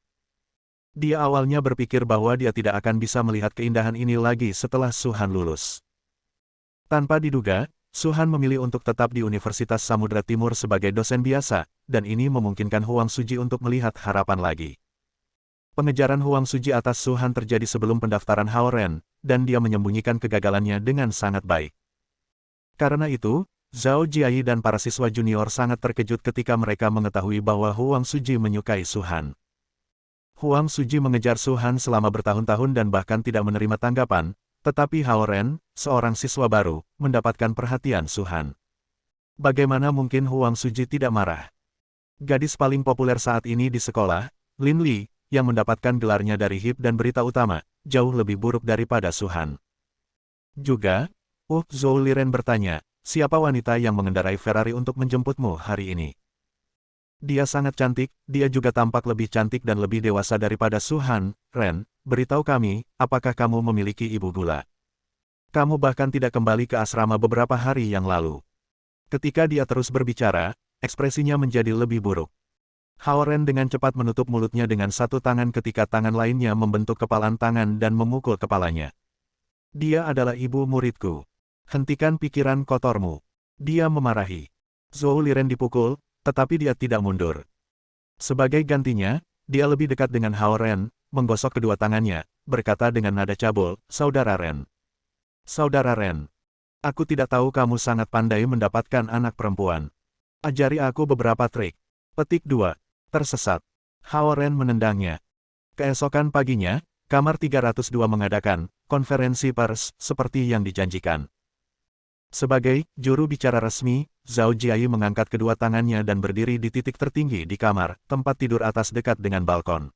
Dia awalnya berpikir bahwa dia tidak akan bisa melihat keindahan ini lagi setelah Su Han lulus. Tanpa diduga, Su Han memilih untuk tetap di Universitas Samudra Timur sebagai dosen biasa, dan ini memungkinkan Huang Suji untuk melihat harapan lagi. Pengejaran Huang Suji atas Su Han terjadi sebelum pendaftaran Hao Ren, dan dia menyembunyikan kegagalannya dengan sangat baik. Karena itu, Zhao Jiayi dan para siswa junior sangat terkejut ketika mereka mengetahui bahwa Huang Suji menyukai Su Han. Huang Suji mengejar Su Han selama bertahun-tahun dan bahkan tidak menerima tanggapan, tetapi Hao Ren, seorang siswa baru, mendapatkan perhatian Su Han. Bagaimana mungkin Huang Suji tidak marah? Gadis paling populer saat ini di sekolah, Lin Li, yang mendapatkan gelarnya dari HIP dan berita utama, jauh lebih buruk daripada Su Han. Juga, Zhou Liren bertanya, siapa wanita yang mengendarai Ferrari untuk menjemputmu hari ini? Dia sangat cantik, dia juga tampak lebih cantik dan lebih dewasa daripada Su Han. Ren, beritahu kami, apakah kamu memiliki ibu gula? Kamu bahkan tidak kembali ke asrama beberapa hari yang lalu. Ketika dia terus berbicara, ekspresinya menjadi lebih buruk. Hao Ren dengan cepat menutup mulutnya dengan satu tangan ketika tangan lainnya membentuk kepalan tangan dan memukul kepalanya. Dia adalah ibu muridku. Hentikan pikiran kotormu. Dia memarahi. Zhou Liren dipukul, tetapi dia tidak mundur. Sebagai gantinya, dia lebih dekat dengan Hao Ren, menggosok kedua tangannya, berkata dengan nada cabul, Saudara Ren. Saudara Ren. Aku tidak tahu kamu sangat pandai mendapatkan anak perempuan. Ajari aku beberapa trik. Petik 2. Tersesat. Hao Ren menendangnya. Keesokan paginya, Kamar 302 mengadakan konferensi pers seperti yang dijanjikan. Sebagai juru bicara resmi, Zhao Jiayi mengangkat kedua tangannya dan berdiri di titik tertinggi di kamar, tempat tidur atas dekat dengan balkon.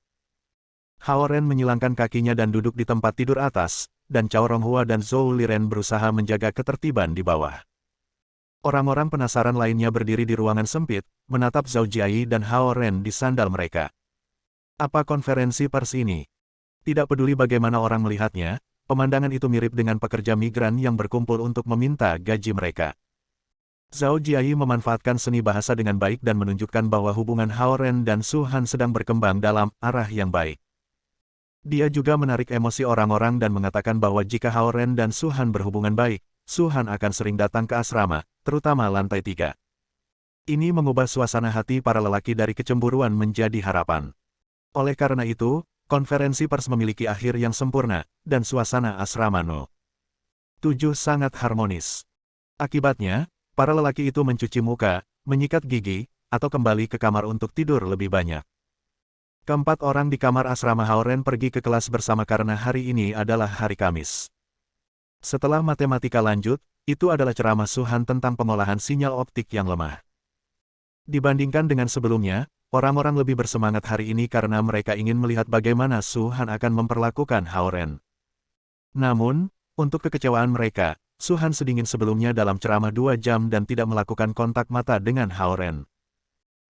Hao Ren menyilangkan kakinya dan duduk di tempat tidur atas, dan Cao Ronghua dan Zhou Liren berusaha menjaga ketertiban di bawah. Orang-orang penasaran lainnya berdiri di ruangan sempit, menatap Zhao Jiayi dan Hao Ren di sandal mereka. Apa konferensi pers ini? Tidak peduli bagaimana orang melihatnya, pemandangan itu mirip dengan pekerja migran yang berkumpul untuk meminta gaji mereka. Zhao Jiayi memanfaatkan seni bahasa dengan baik dan menunjukkan bahwa hubungan Hao Ren dan Su Han sedang berkembang dalam arah yang baik. Dia juga menarik emosi orang-orang dan mengatakan bahwa jika Hao Ren dan Su Han berhubungan baik, Su Han akan sering datang ke asrama, terutama lantai 3. Ini mengubah suasana hati para lelaki dari kecemburuan menjadi harapan. Oleh karena itu, konferensi pers memiliki akhir yang sempurna, dan suasana asrama No. 7 sangat harmonis. Akibatnya, para lelaki itu mencuci muka, menyikat gigi, atau kembali ke kamar untuk tidur lebih banyak. Keempat orang di kamar asrama Hao Ren pergi ke kelas bersama karena hari ini adalah hari Kamis. Setelah matematika lanjut, itu adalah ceramah Su Han tentang pengolahan sinyal optik yang lemah. Dibandingkan dengan sebelumnya, orang-orang lebih bersemangat hari ini karena mereka ingin melihat bagaimana Su Han akan memperlakukan Hao Ren. Namun, untuk kekecewaan mereka, Su Han sedingin sebelumnya dalam ceramah 2 jam dan tidak melakukan kontak mata dengan Hao Ren.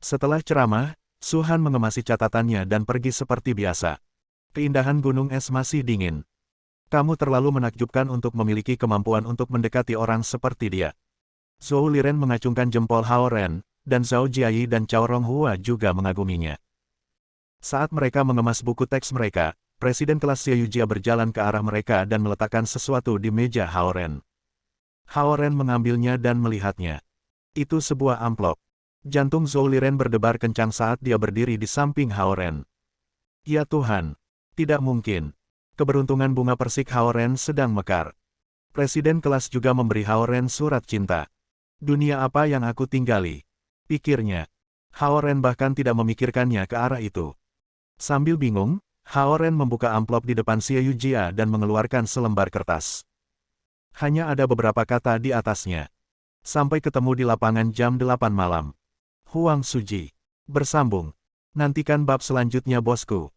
Setelah ceramah, Su Han mengemasi catatannya dan pergi seperti biasa. Keindahan gunung es masih dingin. Kamu terlalu menakjubkan untuk memiliki kemampuan untuk mendekati orang seperti dia. Zhou Liren mengacungkan jempol Hao Ren, dan Zhao Jiayi dan Cao Ronghua juga mengaguminya. Saat mereka mengemas buku teks mereka, Presiden kelas Xieyujia berjalan ke arah mereka dan meletakkan sesuatu di meja Hao Ren. Hao Ren mengambilnya dan melihatnya. Itu sebuah amplop. Jantung Zhou Liren berdebar kencang saat dia berdiri di samping Hao Ren. Ya Tuhan! Tidak mungkin. Keberuntungan bunga persik Haoren sedang mekar. Presiden kelas juga memberi Haoren surat cinta. Dunia apa yang aku tinggali? Pikirnya. Haoren bahkan tidak memikirkannya ke arah itu. Sambil bingung, Haoren membuka amplop di depan Xie Yujia dan mengeluarkan selembar kertas. Hanya ada beberapa kata di atasnya. Sampai ketemu di lapangan jam 8 malam. Huang Suji. Bersambung. Nantikan bab selanjutnya bosku.